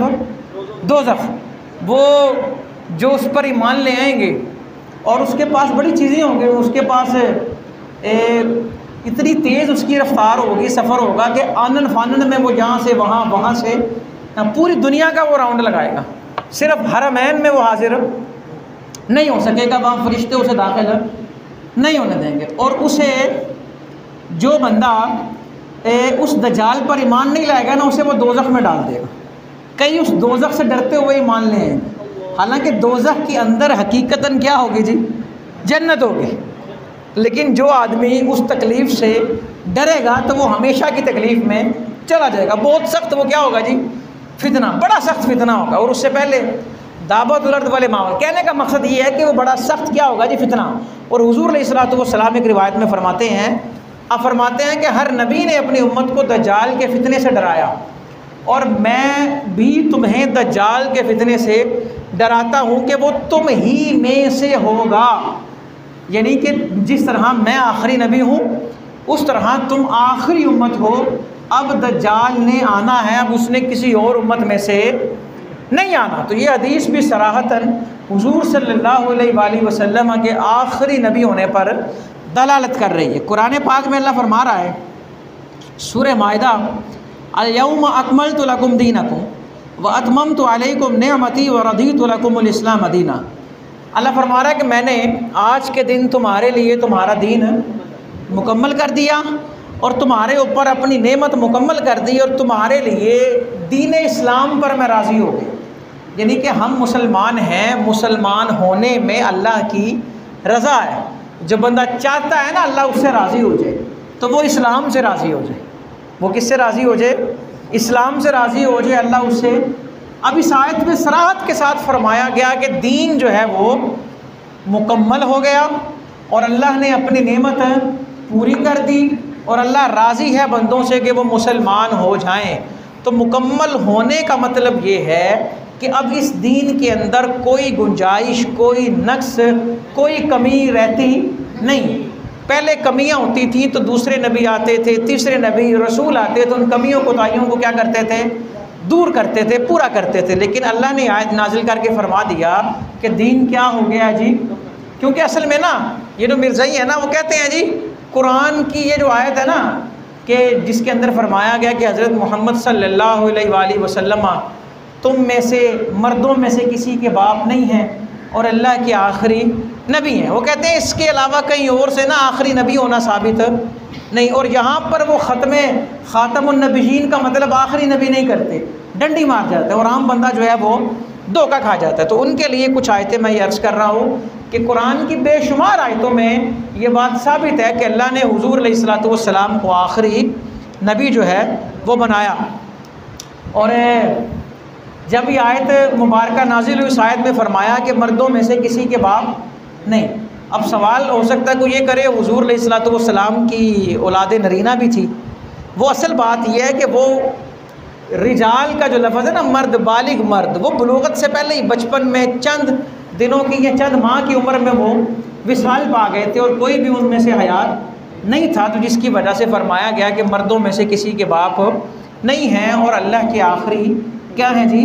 दोज़ख। वो जो उस पर ईमान ले आएंगे और उसके पास बड़ी चीज़ें होंगी, उसके पास इतनी तेज़ उसकी रफ्तार होगी, सफ़र होगा कि आनन फानन में वो यहाँ से वहाँ, वहाँ से पूरी दुनिया का वो राउंड लगाएगा। सिर्फ हरमैन में वो हाजिर नहीं हो सकेगा, वहाँ फरिश्ते उसे दाखिल नहीं होने देंगे। और उसे जो बंदा उस दज्जाल पर ईमान नहीं लाएगा ना, उसे वो दोज़ख में डाल देगा। कई उस दोज़ख से डरते हुए ईमान ले आएंगे, हालांकि दोज़ख के अंदर हकीकतन क्या होगी जी? जन्नत होगी। लेकिन जो आदमी उस तकलीफ़ से डरेगा तो वो हमेशा की तकलीफ़ में चला जाएगा। बहुत सख्त वो क्या होगा जी? फितना, बड़ा सख्त फितना होगा। और उससे पहले दावतुल अर्द वाले माहौल, कहने का मकसद ये है कि वो बड़ा सख्त क्या होगा जी? फितना। और हुज़ूर अलैहिस्सलातु वस्सलाम एक रिवायत में फरमाते हैं, अब फरमाते हैं कि हर नबी ने अपनी उम्मत को दज्जाल के फितने से डराया, और मैं भी तुम्हें दज्जाल के फितने से डराता हूँ कि वो तुम ही में से होगा। यानी कि जिस तरह मैं आखिरी नबी हूँ, उस तरह तुम आखिरी उम्मत हो। अब दज्जाल ने आना है, अब उसने किसी और उम्मत में से नहीं आना। तो ये हदीस भी सराहतन हुज़ूर सल्लल्लाहु अलैहि वसल्लम के आखिरी नबी होने पर दलालत कर रही है। कुरान पाक में अल्लाह फरमा रहा है, सूरह माइदा, अल-यौम अकमलतु लकुम दीनकुम व अतममतु अलैकुम निअमती व रदीतु लकुमुल इस्लाम दीना। अल्लाह फरमा रहा है कि मैंने आज के दिन तुम्हारे लिए तुम्हारा दीन मुकम्मल कर दिया और तुम्हारे ऊपर अपनी नेमत मुकम्मल कर दी, और तुम्हारे लिए दीन इस्लाम पर मैं राज़ी हो गई। यानी कि हम मुसलमान हैं, मुसलमान होने में अल्लाह की रज़ा है। जो बंदा चाहता है ना अल्लाह उससे राज़ी हो जाए, तो वो इस्लाम से राज़ी हो जाए। वो किससे राज़ी हो जाए? इस्लाम से राज़ी हो जाए अल्लाह उससे। अब इस आयत में सराहत के साथ फरमाया गया कि दीन जो है वो मुकम्मल हो गया और अल्लाह ने अपनी नेमत पूरी कर दी और अल्लाह राज़ी है बंदों से कि वो मुसलमान हो जाएं, तो मुकम्मल होने का मतलब ये है कि अब इस दीन के अंदर कोई गुंजाइश, कोई नक्स, कोई कमी रहती नहीं। पहले कमियां होती थी तो दूसरे नबी आते थे, तीसरे नबी रसूल आते तो उन कमियों कोताहियों को क्या करते थे, दूर करते थे, पूरा करते थे। लेकिन अल्लाह ने आयत नाजिल करके फरमा दिया कि दीन क्या हो गया जी। क्योंकि असल में ना ये जो मिर्ज़ाई है ना, वो कहते हैं जी कुरान की ये जो आयत है ना कि जिसके अंदर फरमाया गया कि हज़रत मोहम्मद सल्लल्लाहु अलैहि वसल्लम तुम में से मर्दों में से किसी के बाप नहीं हैं और अल्लाह के आखिरी नबी हैं, वो कहते हैं इसके अलावा कहीं और से ना आखिरी नबी होना साबित नहीं। और यहाँ पर वो ख़ातमुन नबीयीन का मतलब आखिरी नबी नहीं करते, डंडी मार जाते हैं और आम बंदा जो है वो धोखा खा जाता है। तो उनके लिए कुछ आयतें मैं ये अर्ज़ कर रहा हूँ कि कुरान की बेशुमार आयतों में ये बात साबित है कि अल्लाह ने हुज़ूर अलैहिस्सलातु वस्सलाम को आखिरी नबी जो है वो बनाया। और जब ये आयत मुबारका नाजिल हुई, इस आयत में फ़रमाया कि मर्दों में से किसी के बाप नहीं। अब सवाल हो सकता है कोई ये करे हुज़ूर अलैहिस्सलातु वस्सलाम की औलाद नरीना भी थी। वो असल बात यह है कि वो रिजाल का जो लफ्ज़ है ना, मर्द, बालिग मर्द, वो बुलूगत से पहले ही बचपन में चंद दिनों की या चंद माह की उम्र में वो विसाल पा गए थे और कोई भी उनमें से हयात नहीं था। तो जिसकी वजह से फरमाया गया कि मर्दों में से किसी के बाप नहीं हैं और अल्लाह के आखिरी क्या है जी,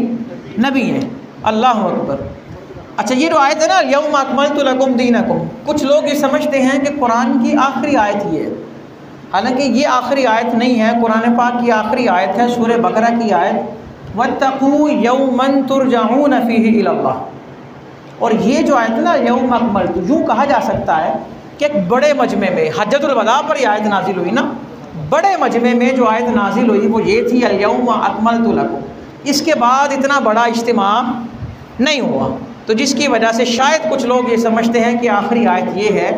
नबी है। अल्लाह अकबर। अच्छा, ये जो आयत है ना, यौम अकमलतु लकुम दीनकुम, कुछ लोग ये समझते हैं कि कुरान की आखिरी आयत ही है। हालांकि ये आखिरी आयत नहीं है, कुरान पाक की आखिरी आयत है सूरह बकरा की आयत, वत्तकू यौमन तुरजऊन फीही इलल्लाह। और ये जो आयत ना यौम अकमलतु, यूँ कहा जा सकता है कि एक बड़े मजमे में हज्जतुल वदा पर यह आयत नाजिल हुई ना, बड़े मजमे में जो आयत नाजिल हुई वो ये थी अल यौम अकमलतु लकुम। इसके बाद इतना बड़ा इज्तिमा नहीं हुआ, तो जिसकी वजह से शायद कुछ लोग ये समझते हैं कि आखिरी आयत ये है।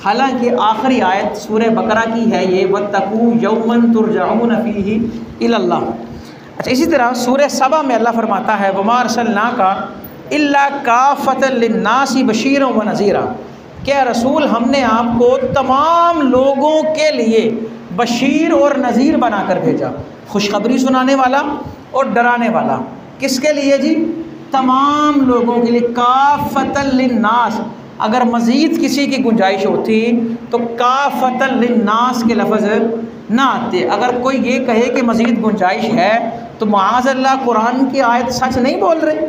हालांकि आखिरी आयत सूरह बकरा की है ये, वत्तकू यौमन तुरजऊन फीही इलल्लाह। अच्छा, इसी तरह सूरह सबा में अल्लाह फरमाता है वमा अरसलनाका इल्ला काफ़तन लिन्नासी बशीरन व नज़ीरा। क्या रसूल, हमने आपको तमाम लोगों के लिए बशीर और नज़ीर बनाकर भेजा, खुशखबरी सुनाने वाला और डराने वाला। किसके लिए जी? तमाम लोगों के लिए। काफ़तन लिन्नास, अगर मज़ीद किसी की गुंजाइश होती तो काफ़तन लिन्नास के लफ्ज़ ना आते। अगर कोई ये कहे कि मज़ीद गुंजाइश है तो माअज़ल्लाह कुरान की आयत सच नहीं बोल रहे,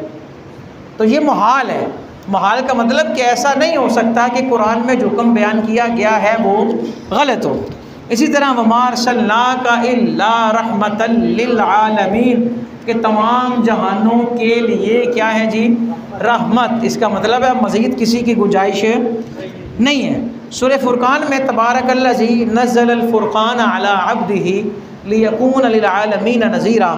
तो ये मुहाल है। मुहाल का मतलब कि ऐसा नहीं हो सकता कि कुरान में जो हुक्म बयान किया गया है वो गलत हो। इसी तरह वमा अरसलनाका इल्ला रहमतल लिल आलमीन, कि तमाम जहानों के लिए क्या है जी, रहमत। इसका मतलब है मज़ीद किसी की गुंजाइश नहीं है। सूरह फुरकान में तबारकल्लज़ी नज़्ज़लल फुरक़ान अला अब्दिही लियकून लिल आलमीन नज़ीरा,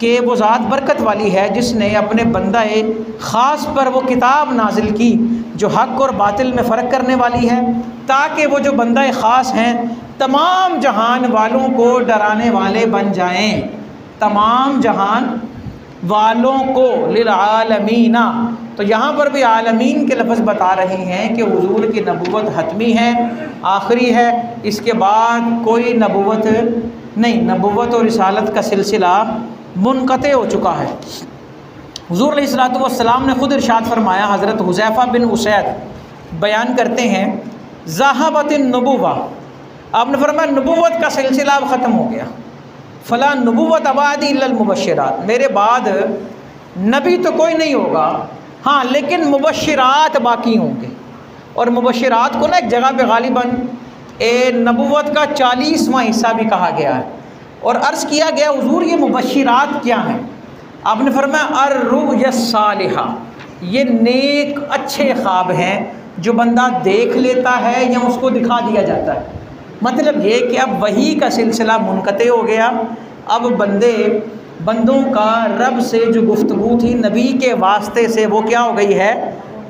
कि वो ज़ात बरकत वाली है जिसने अपने बंदाए ख़ास पर वो किताब नाजिल की जो हक़ और बातिल में फ़र्क करने वाली है, ताकि वो जो बंदाए ख़ास हैं तमाम जहान वालों को डराने वाले बन जाएं। तमाम जहान वालों को लिल आलमीना, तो यहाँ पर भी आलमीन के लफ्ज़ बता रहे हैं कि हुजूर की नबूवत हतमी है, आखिरी है, इसके बाद कोई नबूवत नहीं। नबूवत और रिसालत का सिलसिला मुनक़ते हो चुका है। हुजूर अलैहिस्सलातु वस्सलाम ने ख़ुद इरशाद फरमाया, हज़रत हुज़ैफ़ा बिन उसैद बयान करते हैं, ज़हाबतिन नबुव्वा, आपने फरमाया नबूवत का सिलसिला अब ख़त्म हो गया। फ़ला नबूवत अबादी इल्लल मुबश्शिरात, मेरे बाद नबी तो कोई नहीं होगा, हाँ लेकिन मुबश्शिरात बाकी होंगे। और मुबश्शिरात को ना एक जगह पे गालिबन नबूवत का 40वां हिस्सा भी कहा गया है। और अर्ज़ किया गया हुजूर ये मुबश्शिरात क्या हैं? आपने फरमाया अर्रुया सालिहा, ये नेक अच्छे ख्वाब हैं जो बंदा देख लेता है या उसको दिखा दिया जाता है। मतलब ये कि अब वही का सिलसिला मुनक़ते हो गया। अब बंदों का रब से जो गुफ्तगू थी नबी के वास्ते से वो क्या हो गई है,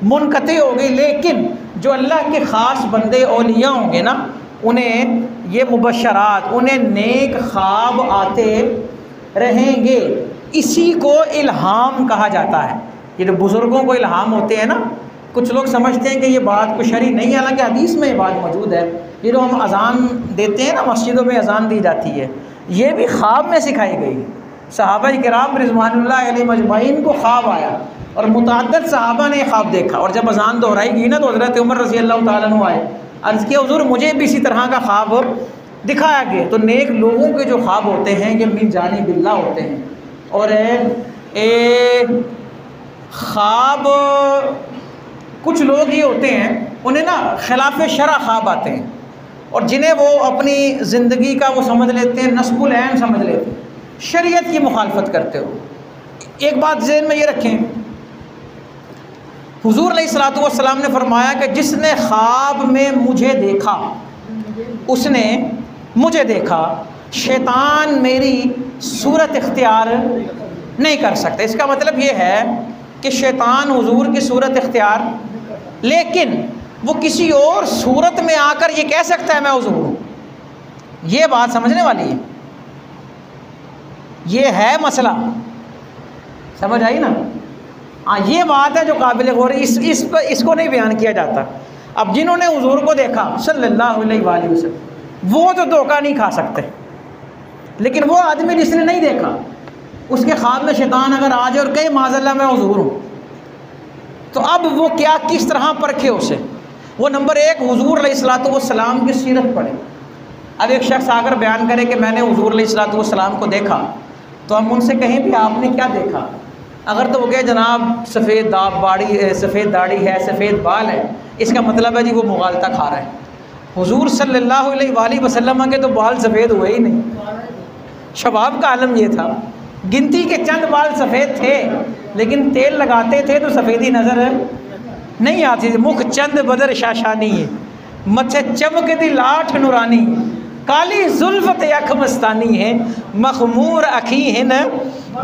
मुनक़ते हो गई। लेकिन जो अल्लाह के ख़ास बंदे औलिया होंगे ना, उन्हें ये मुबश्शरात, उन्हें नेक ख्वाब आते रहेंगे। इसी को इल्हाम कहा जाता है। ये जो बुज़ुर्गों को इल्हाम होते हैं ना, कुछ लोग समझते हैं कि ये बात कुछ शरई नहीं है, हालांकि हदीस में ये बात मौजूद है। ये जो हम अज़ान देते हैं ना, मस्जिदों में अज़ान दी जाती है, ये भी ख्वाब में सिखाई गई। सहाबा किराम रिज़वानुल्लाह अलैहिम अजमाइन को ख्वाब आया और मुतअद्दिद सहाबा ने ख्वाब देखा, और जब अज़ान दोहराई गई ना तो हज़रत उमर रज़ी अल्लाह तआला अन्हु आए, अर्ज़ किया हुज़ूर मुझे भी इसी तरह का ख्वाब दिखाया गया। तो नेक लोगों के जो ख्वाब होते हैं ये मिन जानिबिल्लाह होते हैं, और ख्वाब कुछ लोग ये होते हैं उन्हें ना खिलाफ शरा ख्वाब आते हैं, और जिन्हें वो अपनी ज़िंदगी का वो समझ लेते हैं, नस्बुल ऐन समझ लेते हैं, शरीयत की मुखालफत करते हो। एक बात ज़हन में ये रखें, हुज़ूर अलैहिस्सलातु वस्सलाम ने फरमाया कि जिसने ख्वाब में मुझे देखा उसने मुझे देखा, शैतान मेरी सूरत इख्तियार नहीं कर सकता। इसका मतलब ये है कि शैतान हुज़ूर की सूरत इख्तियार, लेकिन वो किसी और सूरत में आकर ये कह सकता है मैं हुज़ूर हूँ। ये बात समझने वाली है, ये है मसला, समझ आई ना? हाँ, ये बात है जो काबिल गौर, इसको नहीं बयान किया जाता। अब जिन्होंने हुज़ूर को देखा सल्लल्लाहु अलैहि वसल्लम, वो तो धोखा नहीं खा सकते, लेकिन वो आदमी जिसने नहीं देखा उसके ख्वाब में शैतान अगर आ जाए और कहे माज़अल्लाह मैं हुज़ूर हूँ, तो अब वो क्या किस तरह परखे उसे? वो नंबर एक हुज़ूर अलैहिस्सलातु वस्सलाम की सीरत पढ़े। अब एक शख्स आकर बयान करे कि मैंने हुज़ूर अलैहिस्सलातु वस्सलाम को देखा, तो हम उनसे कहें भी आपने क्या देखा? अगर तो वो कहे जनाब सफ़ेद दाढ़ी है, सफ़ेद बाल है, इसका मतलब है जी वो मुगालता खा रहा है। हुज़ूर सल्लल्लाहु अलैहि वसल्लम के तो बाल सफ़ेद हुए ही नहीं। शबाब का आलम ये था, गिनती के चंद बाल सफ़ेद थे, लेकिन तेल लगाते थे तो सफ़ेदी नज़र नहीं आती थी। मुख चंद बदर शाशानी है, मथे चमक दी लाठ नुरानी, काली जुल्फ़त अख मस्तानी है, मखमूर अखी है न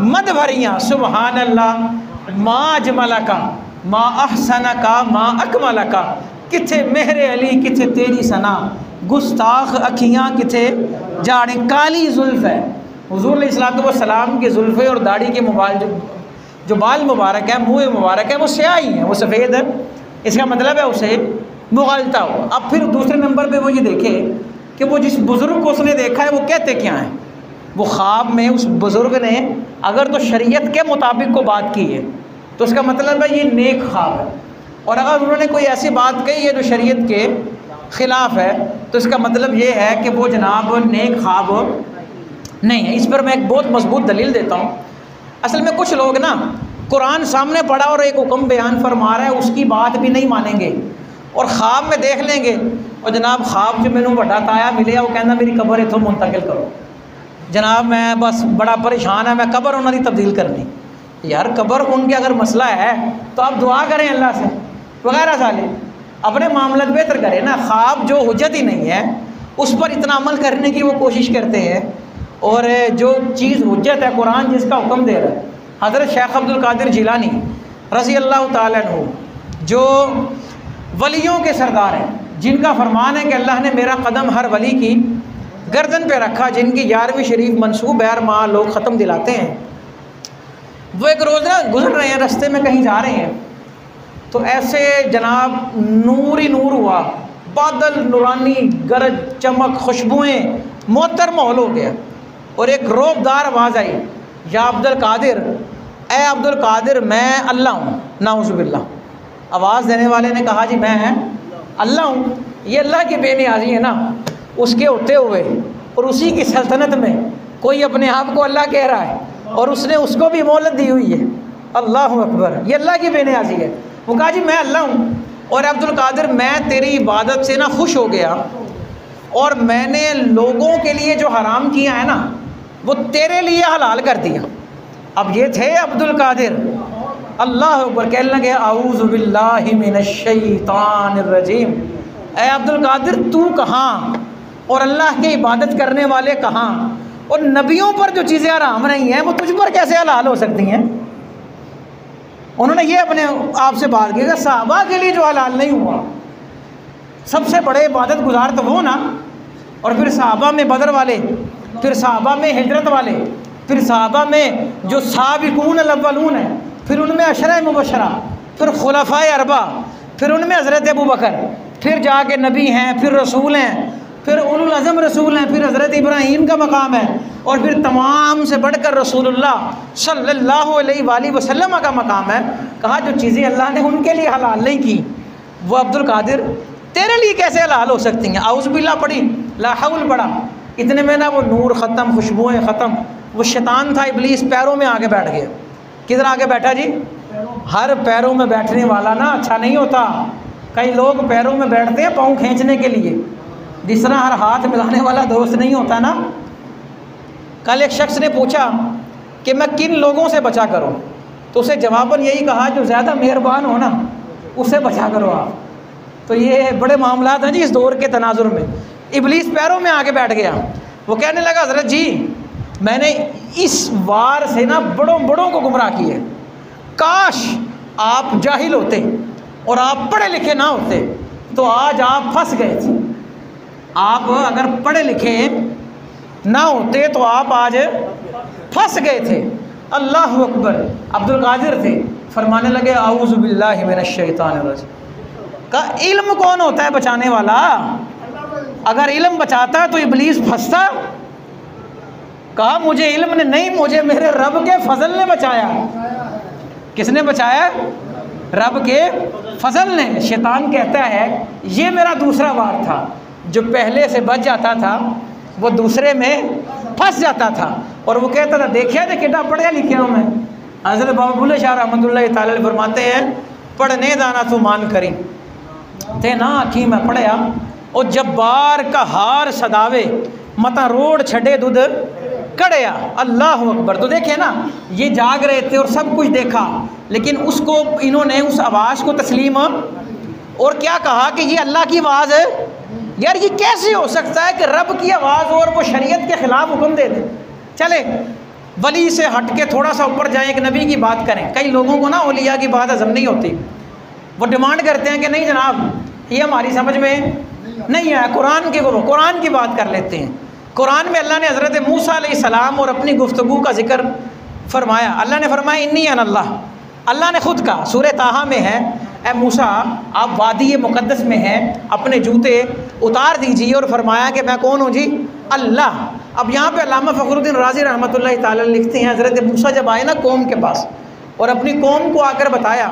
मद भरियाँ, सुबहान अल्लाह माँ अजमला का माँ अहसना का माँ अकमला का, किथे मेहरे अली किथे तेरी सना, गुस्ताख अखियाँ किथे जाड़े, काली जुल्फ़ है। हुज़ूर अलैहिस्सलातु वस्सलाम की जुल्फ़े और दाढ़ी के जो बाल मुबारक है, मुँह मुबारक है, वो स्याही है, वो सफ़ेद है, इसका मतलब है उसे मुगालता हो। अब फिर दूसरे नंबर पे वो ये देखे कि वो जिस बुज़ुर्ग को उसने देखा है वो कहते क्या हैं। वो ख्वाब में उस बुज़ुर्ग ने अगर तो शरीयत के मुताबिक को बात की है तो उसका मतलब है ये नेक ख्वाब है, और अगर उन्होंने कोई ऐसी बात कही है जो शरीयत के ख़िलाफ़ है तो इसका मतलब ये है कि वो जनाब नेक ख्वाब नहीं है। इस पर मैं एक बहुत मजबूत दलील देता हूँ। असल में कुछ लोग ना कुरान सामने पढ़ा और एक हुक्म बयान फरमा रहा है, उसकी बात भी नहीं मानेंगे और ख्वाब में देख लेंगे, और जनाब ख्वाब जो मैंने बड़ा ताया मिले वो कहना मेरी कबर इतों मुंतकिल करो, जनाब मैं बस बड़ा परेशान है, मैं कबर उन्होंने तब्दील करनी। यार कबर उनके अगर मसला है तो आप दुआ करें अल्लाह से वगैरह साले, अपने मामला बेहतर करें ना। ख्वाब जो हुज्जत ही नहीं है उस पर इतना अमल करने की वो कोशिश करते हैं, और जो चीज़ हुज्जत है कुरान जिसका हुक्म दे रहा है। हज़रत शेख अब्दुल कादिर जिलानी रज़ी अल्लाह ताला अन्हु जो वलियों के सरदार हैं, जिनका फरमान है कि अल्लाह ने मेरा कदम हर वली की गर्दन पे रखा, जिनकी 11वीं शरीफ मंसूब है, हर माह लोग ख़त्म दिलाते हैं। वो एक रोज़ ना गुजर रहे हैं, रास्ते में कहीं जा रहे हैं, तो ऐसे जनाब नूर ही नूर हुआ, बादल नूरानी, गरज चमक, खुशबुएँ, मुअत्तर माहौल हो गया, और एक रोबदार आवाज़ आई, या अब्दुल कादिर, ए अब्दुल कादिर मैं अल्लाह हूँ, नाउज़ुबिल्लाह। आवाज़ देने वाले ने कहा जी मैं अल्लाह हूँ। ये अल्लाह की बेनियाज़ी है ना, उसके होते हुए और उसी की सल्तनत में कोई अपने आप को अल्लाह कह रहा है और उसने उसको भी मोहलत दी हुई है। अल्लाह अकबर, ये अल्लाह की बेनियाज़ी है। वो कहा जी मैं अल्लाह हूँ, और अब्दुल कादिर मैं तेरी इबादत से ना खुश हो गया, और मैंने लोगों के लिए जो हराम किया है ना वो तेरे लिए हलाल कर दिया। अब ये थे अब्दुल कादिर, अल्लाह अकबर, कहने लगे आऊज़ु बिल्लाहि मिनश शैतानिर रजीम। ए अब्दुल कादिर तू कहाँ और अल्लाह की इबादत करने वाले कहाँ, और नबियों पर जो चीज़ें हराम नहीं हैं वो तुझ पर कैसे हलाल हो सकती हैं। उन्होंने ये अपने आप से बात की कि सहाबा के लिए जो हलाल नहीं हुआ, सबसे बड़े इबादत गुजार तो वो ना, और फिर सहाबा में बदर वाले, फिर सहाबा में हिजरत वाले, फिर सहाबा में जो साबिकून अल अव्वलून है, फिर उनमें अशरा मुबशरा, फिर खुलफाए अरबा, फिर उनमें हज़रत अबू बकर, फिर जाके नबी हैं, फिर रसूल हैं, फिर उलुल अज़म रसूल हैं, फिर हज़रत इब्राहीम का मकाम है, और फिर तमाम से बढ़कर रसूलुल्लाह सल्लल्लाहु अलैहि वसल्लम का मकाम है। कहा जो चीज़ें अल्लाह ने उनके लिए हलाल नहीं की वो अब्दुल कादिर तेरे लिए कैसे हलाल हो सकती हैं। आउज़ बिल्लाह पढ़ी, ला हौल पढ़ा, इतने में ना वो नूर ख़त्म, खुशबुएँ ख़त्म। वो शैतान था इब्लीस पैरों में आके बैठ गया। किधर आके बैठा जी? हर पैरों में बैठने वाला ना अच्छा नहीं होता। कई लोग पैरों में बैठते हैं पाँव खींचने के लिए, जिस तरह हर हाथ मिलाने वाला दोस्त नहीं होता ना। कल एक शख्स ने पूछा कि मैं किन लोगों से बचा करूं, तो उसे जवाबन यही कहा जो ज़्यादा मेहरबान हो ना उससे बचा करो आप। तो ये बड़े मामलात हैं जी इस दौर के तनाजुर में। इब्लीस पैरों में आके बैठ गया। वो कहने लगा हज़रत जी मैंने इस वार से ना बड़ों बड़ों को गुमराह किए, काश आप जाहिल होते और आप पढ़े लिखे ना होते तो आज आप फंस गए थे। आप अगर पढ़े लिखे ना होते तो आप आज फंस गए थे। अल्लाह अकबर। अब्दुल कादिर थे, फरमाने लगे आऊज़ु बिल्लाहि मिनश शैतानिर रजीम। का इल्म कौन होता है बचाने वाला? अगर इल्म बचाता तो इब्लीस फंसता। कहा मुझे इल्म ने नहीं, मुझे मेरे रब के फजल ने बचाया। किसने बचाया? रब के फजल ने। शैतान कहता है ये मेरा दूसरा वार था, जो पहले से बच जाता था वो दूसरे में फंस जाता था। और वो कहता था देखिए ना कितना पढ़े लिखे हूँ मैं। हज़रत बाबा बुल्ले शाह रहमतुल्लाहि तआला अलैह फरमाते हैं पढ़ने दाना तो मान करी ते ना आखी मैं पढ़िया और जब्बार का हार सदावे मता रोड छड़े दूध कड़िया। अल्लाह अकबर। तो देखे ना ये जाग रहे थे और सब कुछ देखा, लेकिन उसको इन्होंने उस आवाज़ को तस्लीम और क्या कहा कि ये अल्लाह की आवाज़ है। यार ये कैसे हो सकता है कि रब की आवाज़ और वो शरीयत के ख़िलाफ़ हुक्म दे दे। चले वली से हट के थोड़ा सा ऊपर जाएं, एक नबी की बात करें। कई लोगों को ना औलिया की बात हज़म नहीं होती, वो डिमांड करते हैं कि नहीं जनाब ये हमारी समझ में नहीं है, कुरान की बात कर लेते हैं। कुरान में अल्लाह ने हज़रत मूसा अलैहिस्सलाम और अपनी गुफ्तगू का जिक्र फरमाया। अल्लाह ने फरमाया इन्नी अन अल्लाह। अल्लाह ने ख़ुद कहा, सूरह ताहा में है, ए मूसा आप वादी मुक़द्दस में हैं, अपने जूते उतार दीजिए और फरमाया कि मैं कौन हूँ जी? अल्लाह। अब यहाँ पे अल्लामा फ़खरुद्दीन राज़ी रहमतुल्लाहि तआला लिखते हैं हज़रत मूसा जब आए ना कौम के पास और अपनी कौम को आकर बताया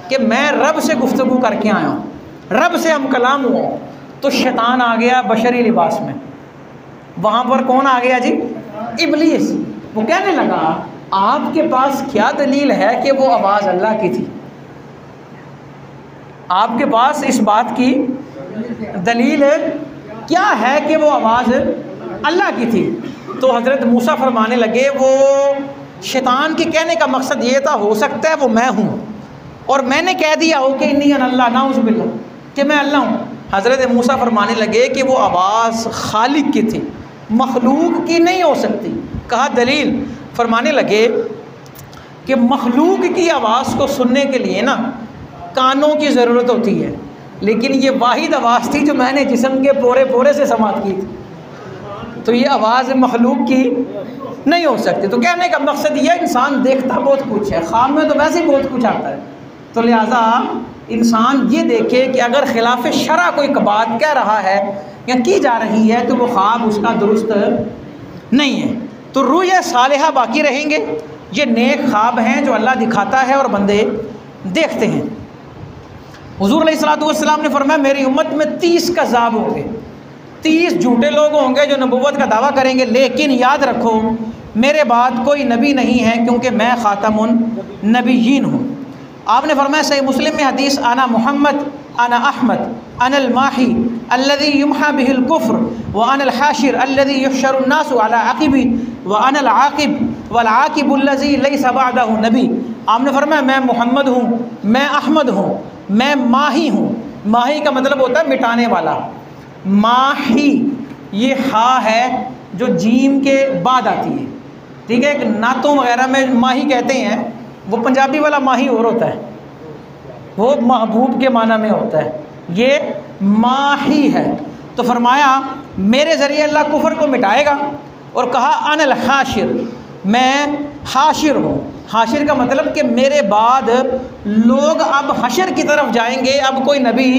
कि मैं रब से गुफ्तगू करके आया हूँ, रब से हम कलाम हुआ, तो शैतान आ गया बशरी लिबास में। वहाँ पर कौन आ गया जी? इब्लीस। वो कहने लगा आपके पास क्या दलील है कि वो आवाज़ अल्लाह की थी? आपके पास इस बात की दलील क्या है कि वो आवाज़ अल्लाह की थी? तो हज़रत मूसा फरमाने लगे वो शैतान के कहने का मकसद ये था हो सकता है वो मैं हूँ और मैंने कह दिया हो कि इन्नी अन अल्लाह नाउज़ु बिल्लाह कि मैं अल्लाह हूँ। हज़रत मूसा फरमाने लगे कि वो आवाज़ खालिक की थी, मखलूक की नहीं हो सकती। कहा दलील? फरमाने लगे कि मखलूक की आवाज़ को सुनने के लिए ना कानों की ज़रूरत होती है, लेकिन ये वाहिद आवाज़ थी जो मैंने जिस्म के पोरे पोरे से समात की थी, तो ये आवाज़ मखलूक की नहीं हो सकती। तो कहने का मकसद ये इंसान देखता बहुत कुछ है, ख्वाब में तो वैसे ही बहुत कुछ आता है, तो लिहाजा इंसान ये देखे कि अगर खिलाफ शरा कोई बात कह रहा है या की जा रही है तो वो ख्वाब उसका दुरुस्त नहीं है। तो रूह सालिहा बाकी रहेंगे। ये नेक ख्वाब हैं जो अल्लाह दिखाता है और बंदे देखते हैं। हुज़ूर अलैहिस्सलातु वस्सलाम ने फरमाया मेरी उम्मत में 30 कज़्ज़ाब होंगे, 30 झूठे लोग होंगे जो नबुव्वत का दावा करेंगे, लेकिन याद रखो मेरे बाद कोई नबी नहीं है क्योंकि मैं ख़ातमुन नबिय्यीन हूँ। आपने फरमाया सही मुस्लिम में हदीस आना मोहम्मद आना अहमद अनल माही अल्लज़ी युम्हा बिहिल कुफ्र व अनल हाशिर अल्लज़ी युहशरुन नासु अला अक़िबी व अनल आक़िब वल आक़िबुल्लज़ी लैसा बअदहु नबी। आपने फरमाया मैं मोहम्मद हूँ, मैं अहमद हूँ, मैं माही हूँ। माही का मतलब होता है मिटाने वाला। माही ये हा है जो जीम के बाद आती है, ठीक है। एक नातों वगैरह में माही कहते हैं, वो पंजाबी वाला माही और होता है, वो महबूब के माना में होता है, ये माही है। तो फरमाया मेरे ज़रिए अल्लाह कुफर को मिटाएगा और कहा अनल हाशिर मैं हाशिर हूँ। हाशिर का मतलब कि मेरे बाद लोग अब हशर की तरफ जाएंगे, अब कोई नबी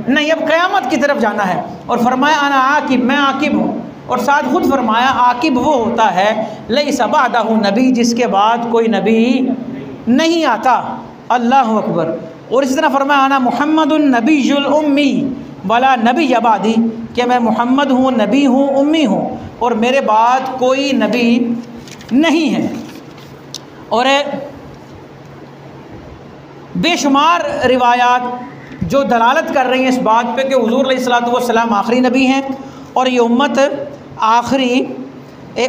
नहीं, अब क़यामत की तरफ जाना है। और फरमाया अना आकिब, मैं आकिब हूँ। और साथ खुद फरमाया आकिब वो होता है लैसा बअदहु नबी, जिसके बाद कोई नबी नहीं आता। अल्लाह अकबर। और इसी तरह फरमाया अना मुहम्मदुन नबियुल उम्मी वला नबी अबादी, कि मैं मोहम्मद हूँ, नबी हूँ, उम्मी हूँ, और मेरे बाद कोई नबी नहीं है। और बेशुमार रिवायात जो दलालत कर रही हैं इस बात पे कि हुज़ूर अलैहिस्सलातु वस्सलाम आखिरी नबी हैं और ये उम्मत आखिरी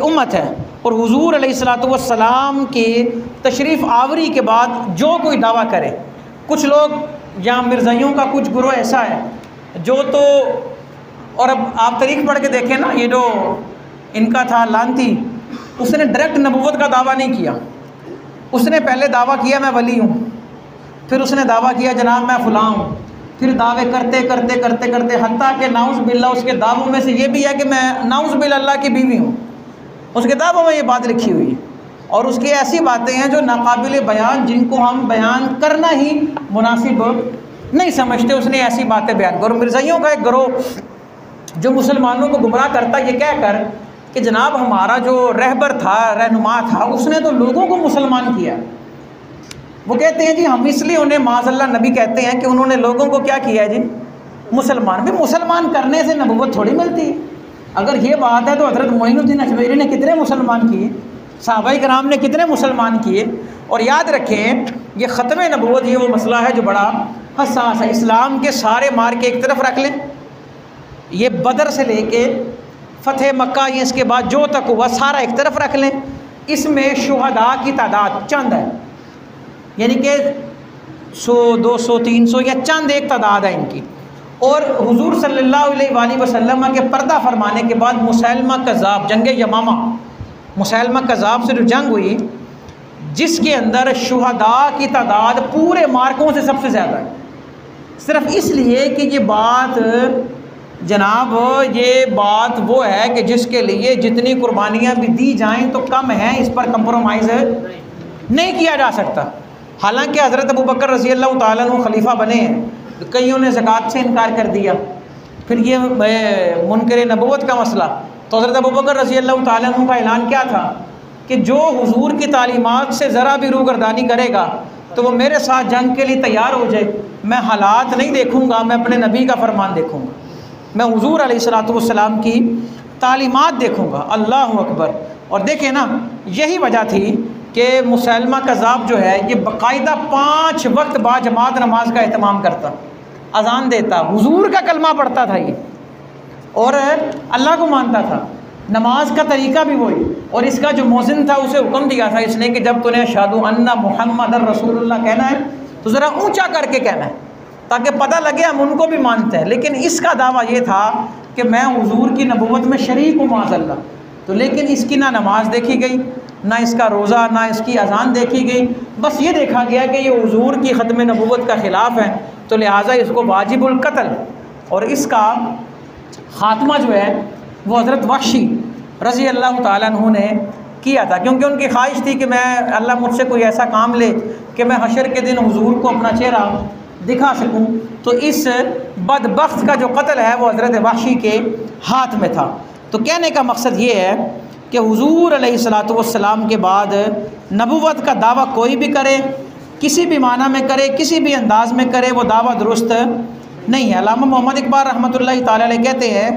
उम्मत है। और हुज़ूर अलैहिस्सलातु वस्सलाम की तशरीफ़ आवरी के बाद जो कोई दावा करे, कुछ लोग या मिर्ज़ाइयों का कुछ गुरोह ऐसा है जो तो, और अब आप तारीख़ पढ़ के देखें ना, ये जो इनका था लानती, उसने डायरेक्ट नबूवत का दावा नहीं किया। उसने पहले दावा किया मैं वली हूँ, फिर उसने दावा किया जनाब मैं फ़लाँ हूँ, फिर दावे करते करते करते करते हत्ता कि नाउज़ बिल्लाह उसके दावों में से ये भी है कि मैं नाउज़ बिल्लाह की बीवी हूँ। उसके दावों में ये बात लिखी हुई है। और उसकी ऐसी बातें हैं जो नाकाबिल बयान, जिनको हम बयान करना ही मुनासिब नहीं समझते, उसने ऐसी बातें बयान कर। मिर्ज़ाइयों का एक गिरोह जो मुसलमानों को गुमराह करता ये कह कर कि जनाब हमारा जो रहबर था, रहनुमा था, उसने तो लोगों को मुसलमान किया। वो कहते हैं जी हम इसलिए उन्हें माज़अल्लाह नबी कहते हैं कि उन्होंने लोगों को क्या किया है जी, मुसलमान। भी मुसलमान करने से नबूवत थोड़ी मिलती है। अगर ये बात है तो हज़रत मोइनुद्दीन अजमेरी ने कितने मुसलमान किए, सहाबाए किराम ने कितने मुसलमान किए। और याद रखें ये ख़त्म नबूवत ये वो मसला है जो बड़ा हसास है। इस्लाम के सारे मार के एक तरफ रख लें, ये बदर से लेके फ़तह मक्का ये इसके बाद जो तक हुआ सारा एक तरफ रख लें। इसमें शुहदा की तादाद चंद है, यानी कि 100, 200, 300 या चंद एक तादाद है इनकी। और हुजूर सल्लल्लाहु अलैहि वसल्लम के पर्दा फरमाने के बाद मुसैलमा कज़्ज़ाब, जंग यमामा, मुसैलमा कज़्ज़ाब से जो जंग हुई जिसके अंदर शुहदा की तादाद पूरे मार्कों से सबसे ज़्यादा है, सिर्फ इसलिए कि ये बात जनाब ये बात वो है कि जिसके लिए जितनी कुर्बानियाँ भी दी जाएं तो कम हैं, इस पर कंप्रोमाइज़ नहीं किया जा सकता। हालांकि हज़रत अबू बकर रज़ी अल्लाह तआला अन्हु खलीफा बने हैं, तो कईयों ने ज़कात से इनकार कर दिया। फिर ये मुनकर नबूवत का मसला, तो हज़रत अबू बकर रज़ी अल्लाह तआला अन्हु का ऐलान क्या था कि जो हुजूर की तालीमात से ज़रा भी रूगर्दानी करेगा तो वो मेरे साथ जंग के लिए तैयार हो जाए। मैं हालात नहीं देखूँगा, मैं अपने नबी का फरमान देखूँगा, मैं हुजूर अलैहिस्सलातु वस्सलाम की तालीमात देखूँगा। अल्लाह अकबर। और देखें ना, यही वजह थी कि मुसैलमा कज़्ज़ाब जो है ये बाकायदा 5 वक्त बाद जमात नमाज का एहतमाम करता, अजान देता, हुजूर का कलमा पढ़ता था ये, और अल्लाह को मानता था। नमाज का तरीका भी वही। और इसका जो मौज़िन था उसे हुक्म दिया था इसने कि जब तूने अशहदु अन्ना मुहम्मदर रसूलुल्लाह कहना है तो ज़रा ऊंचा करके कहना है ताकि पता लगे हम उनको भी मानते हैं। लेकिन इसका दावा ये था कि मैं हुजूर की नबूवत में शरीक हूँ माज़अल्लाह। तो लेकिन इसकी ना नमाज देखी गई, ना इसका रोज़ा, ना इसकी अजान देखी गई, बस ये देखा गया कि ये हुजूर की ख़त्म नबूवत का ख़िलाफ़ है, तो लिहाजा इसको वाजिबुल कत्ल। और इसका ख़ात्मा जो है वो हज़रत वहशी रज़ी अल्लाह तआला अन्हु ने किया था, क्योंकि उनकी ख्वाहिश थी कि मैं अल्लाह मुझसे कोई ऐसा काम ले कि मैं हशर के दिन हुजूर को अपना चेहरा दिखा सकूं। तो इस बदबख्त का जो कत्ल है वो हज़रत वहशी के हाथ में था। तो कहने का मकसद ये है कि हुजूर अलैहिस्सलातु वस्सलाम के बाद नबूवत का दावा कोई भी करे, किसी भी माना में करे, किसी भी अंदाज में करे, वो दावा दुरुस्त नहीं है। अल्लामा मोहम्मद इकबाल रहमतुल्लाहि तआला अलैह कहते हैं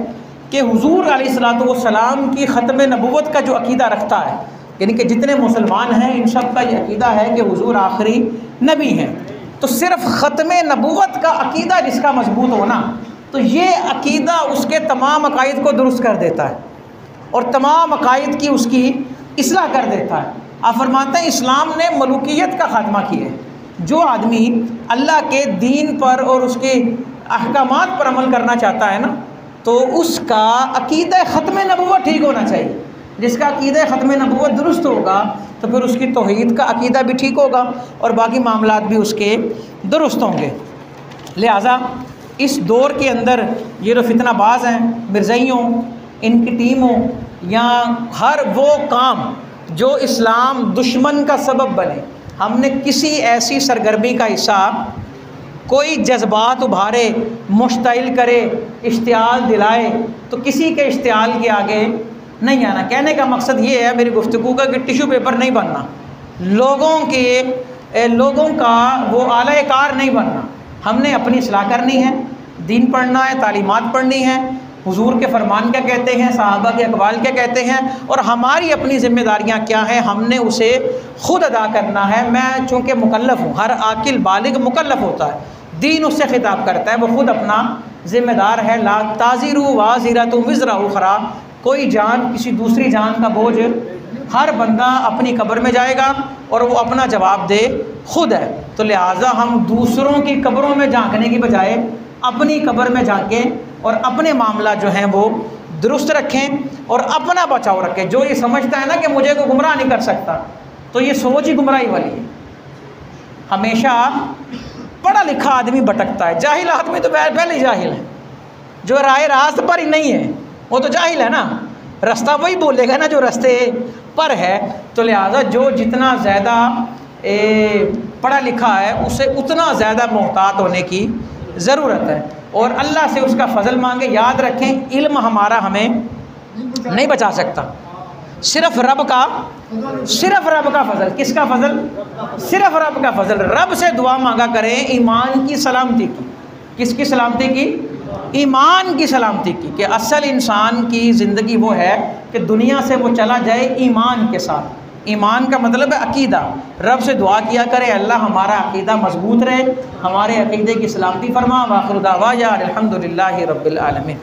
कि हुजूर अलैहिस्सलातु वस्सलाम की ख़त्म नबूवत का जो अकीदा रखता है, यानी कि जितने मुसलमान हैं इन सब का ये अकीदा है कि हुजूर आखिरी नबी हैं। तो सिर्फ ख़त्म नबूवत का अकीदा जिसका मजबूत होना, तो ये अकीदा उसके तमाम अकायद को दुरुस्त कर देता है और तमाम अकायद की उसकी इस्लाह कर देता है। आप फरमाते हैं इस्लाम ने मलूकियत का ख़ात्मा किया है। जो आदमी अल्लाह के दीन पर और उसके अहकामात पर अमल करना चाहता है ना, तो उसका अकीदा ख़त्म नबूवत ठीक होना चाहिए। जिसका अकीदा ख़त्म नबूवत दुरुस्त होगा तो फिर उसकी तौहीद का अकीदा भी ठीक होगा और बाकी मामलात भी उसके दुरुस्त होंगे। लिहाजा इस दौर के अंदर ये जो फितनाबाज हैं, मिर्ज़ाइयों, इनकी टीमों, या हर वो काम जो इस्लाम दुश्मन का सबब बने। हमने किसी ऐसी सरगर्मी का हिस्सा, कोई जज्बात उभारे, मुश्ताइल करे, इश्तियाल दिलाए, तो किसी के इश्तियाल के आगे नहीं आना। कहने का मकसद ये है मेरी गुफ्तगू का कि टिश्यू पेपर नहीं बनना, लोगों का वो आला कार नहीं बनना। हमने अपनी इस्लाह करनी है, दीन पढ़ना है, तालीमात पढ़नी है, हुजूर के फरमान क्या कहते हैं, सहाबा के अक़वाल क्या कहते हैं, और हमारी अपनी ज़िम्मेदारियाँ क्या हैं, हमने उसे ख़ुद अदा करना है। मैं चूँकि मुकल्लफ़ हूँ, हर आकिल बालिग मुकल्लफ़ होता है, दीन उससे खिताब करता है, वो ख़ुद अपना ज़िम्मेदार है। ला ताज़िरु वाज़िरतुन विज़रा उख़रा, कोई जान किसी दूसरी जान का बोझ, हर बंदा अपनी कब्र में जाएगा और वो अपना जवाब दे खुद है। तो लिहाजा हम दूसरों की कब्रों में झांकने की बजाय अपनी कब्र में झांकें और अपने मामला जो हैं वो दुरुस्त रखें और अपना बचाव रखें। जो ये समझता है ना कि मुझे कोई गुमराह नहीं कर सकता, तो ये सोच ही गुमराही वाली है। हमेशा पढ़ा लिखा आदमी भटकता है, जाहिल आदमी तो पहले ही जाहिल है। जो राह रास्त पर ही नहीं है वो तो जाहिल है ना, रास्ता वही बोलेगा ना जो रास्ते पर है। तो लिहाजा जो जितना ज़्यादा पढ़ा लिखा है उसे उतना ज़्यादा मोहतात होने की ज़रूरत है और अल्लाह से उसका फ़ज़ल मांगे। याद रखें, इल्म हमारा हमें नहीं बचा सकता, सिर्फ़ रब का फ़ज़ल। किसका फ़ज़ल? सिर्फ़ रब का फ़ज़ल। रब से दुआ मांगा करें ईमान की सलामती की। किसकी सलामती की? ईमान की सलामती की। कि असल इंसान की ज़िंदगी वो है कि दुनिया से वो चला जाए ईमान के साथ। ईमान का मतलब है अकीदा। रब से दुआ किया करें, अल्लाह हमारा अकीदा मजबूत रहे, हमारे अकीदे की सलामती फरमा। व आखिर दावाना अनिल हम्दुलिल्लाहि रब्बिल आलमीन।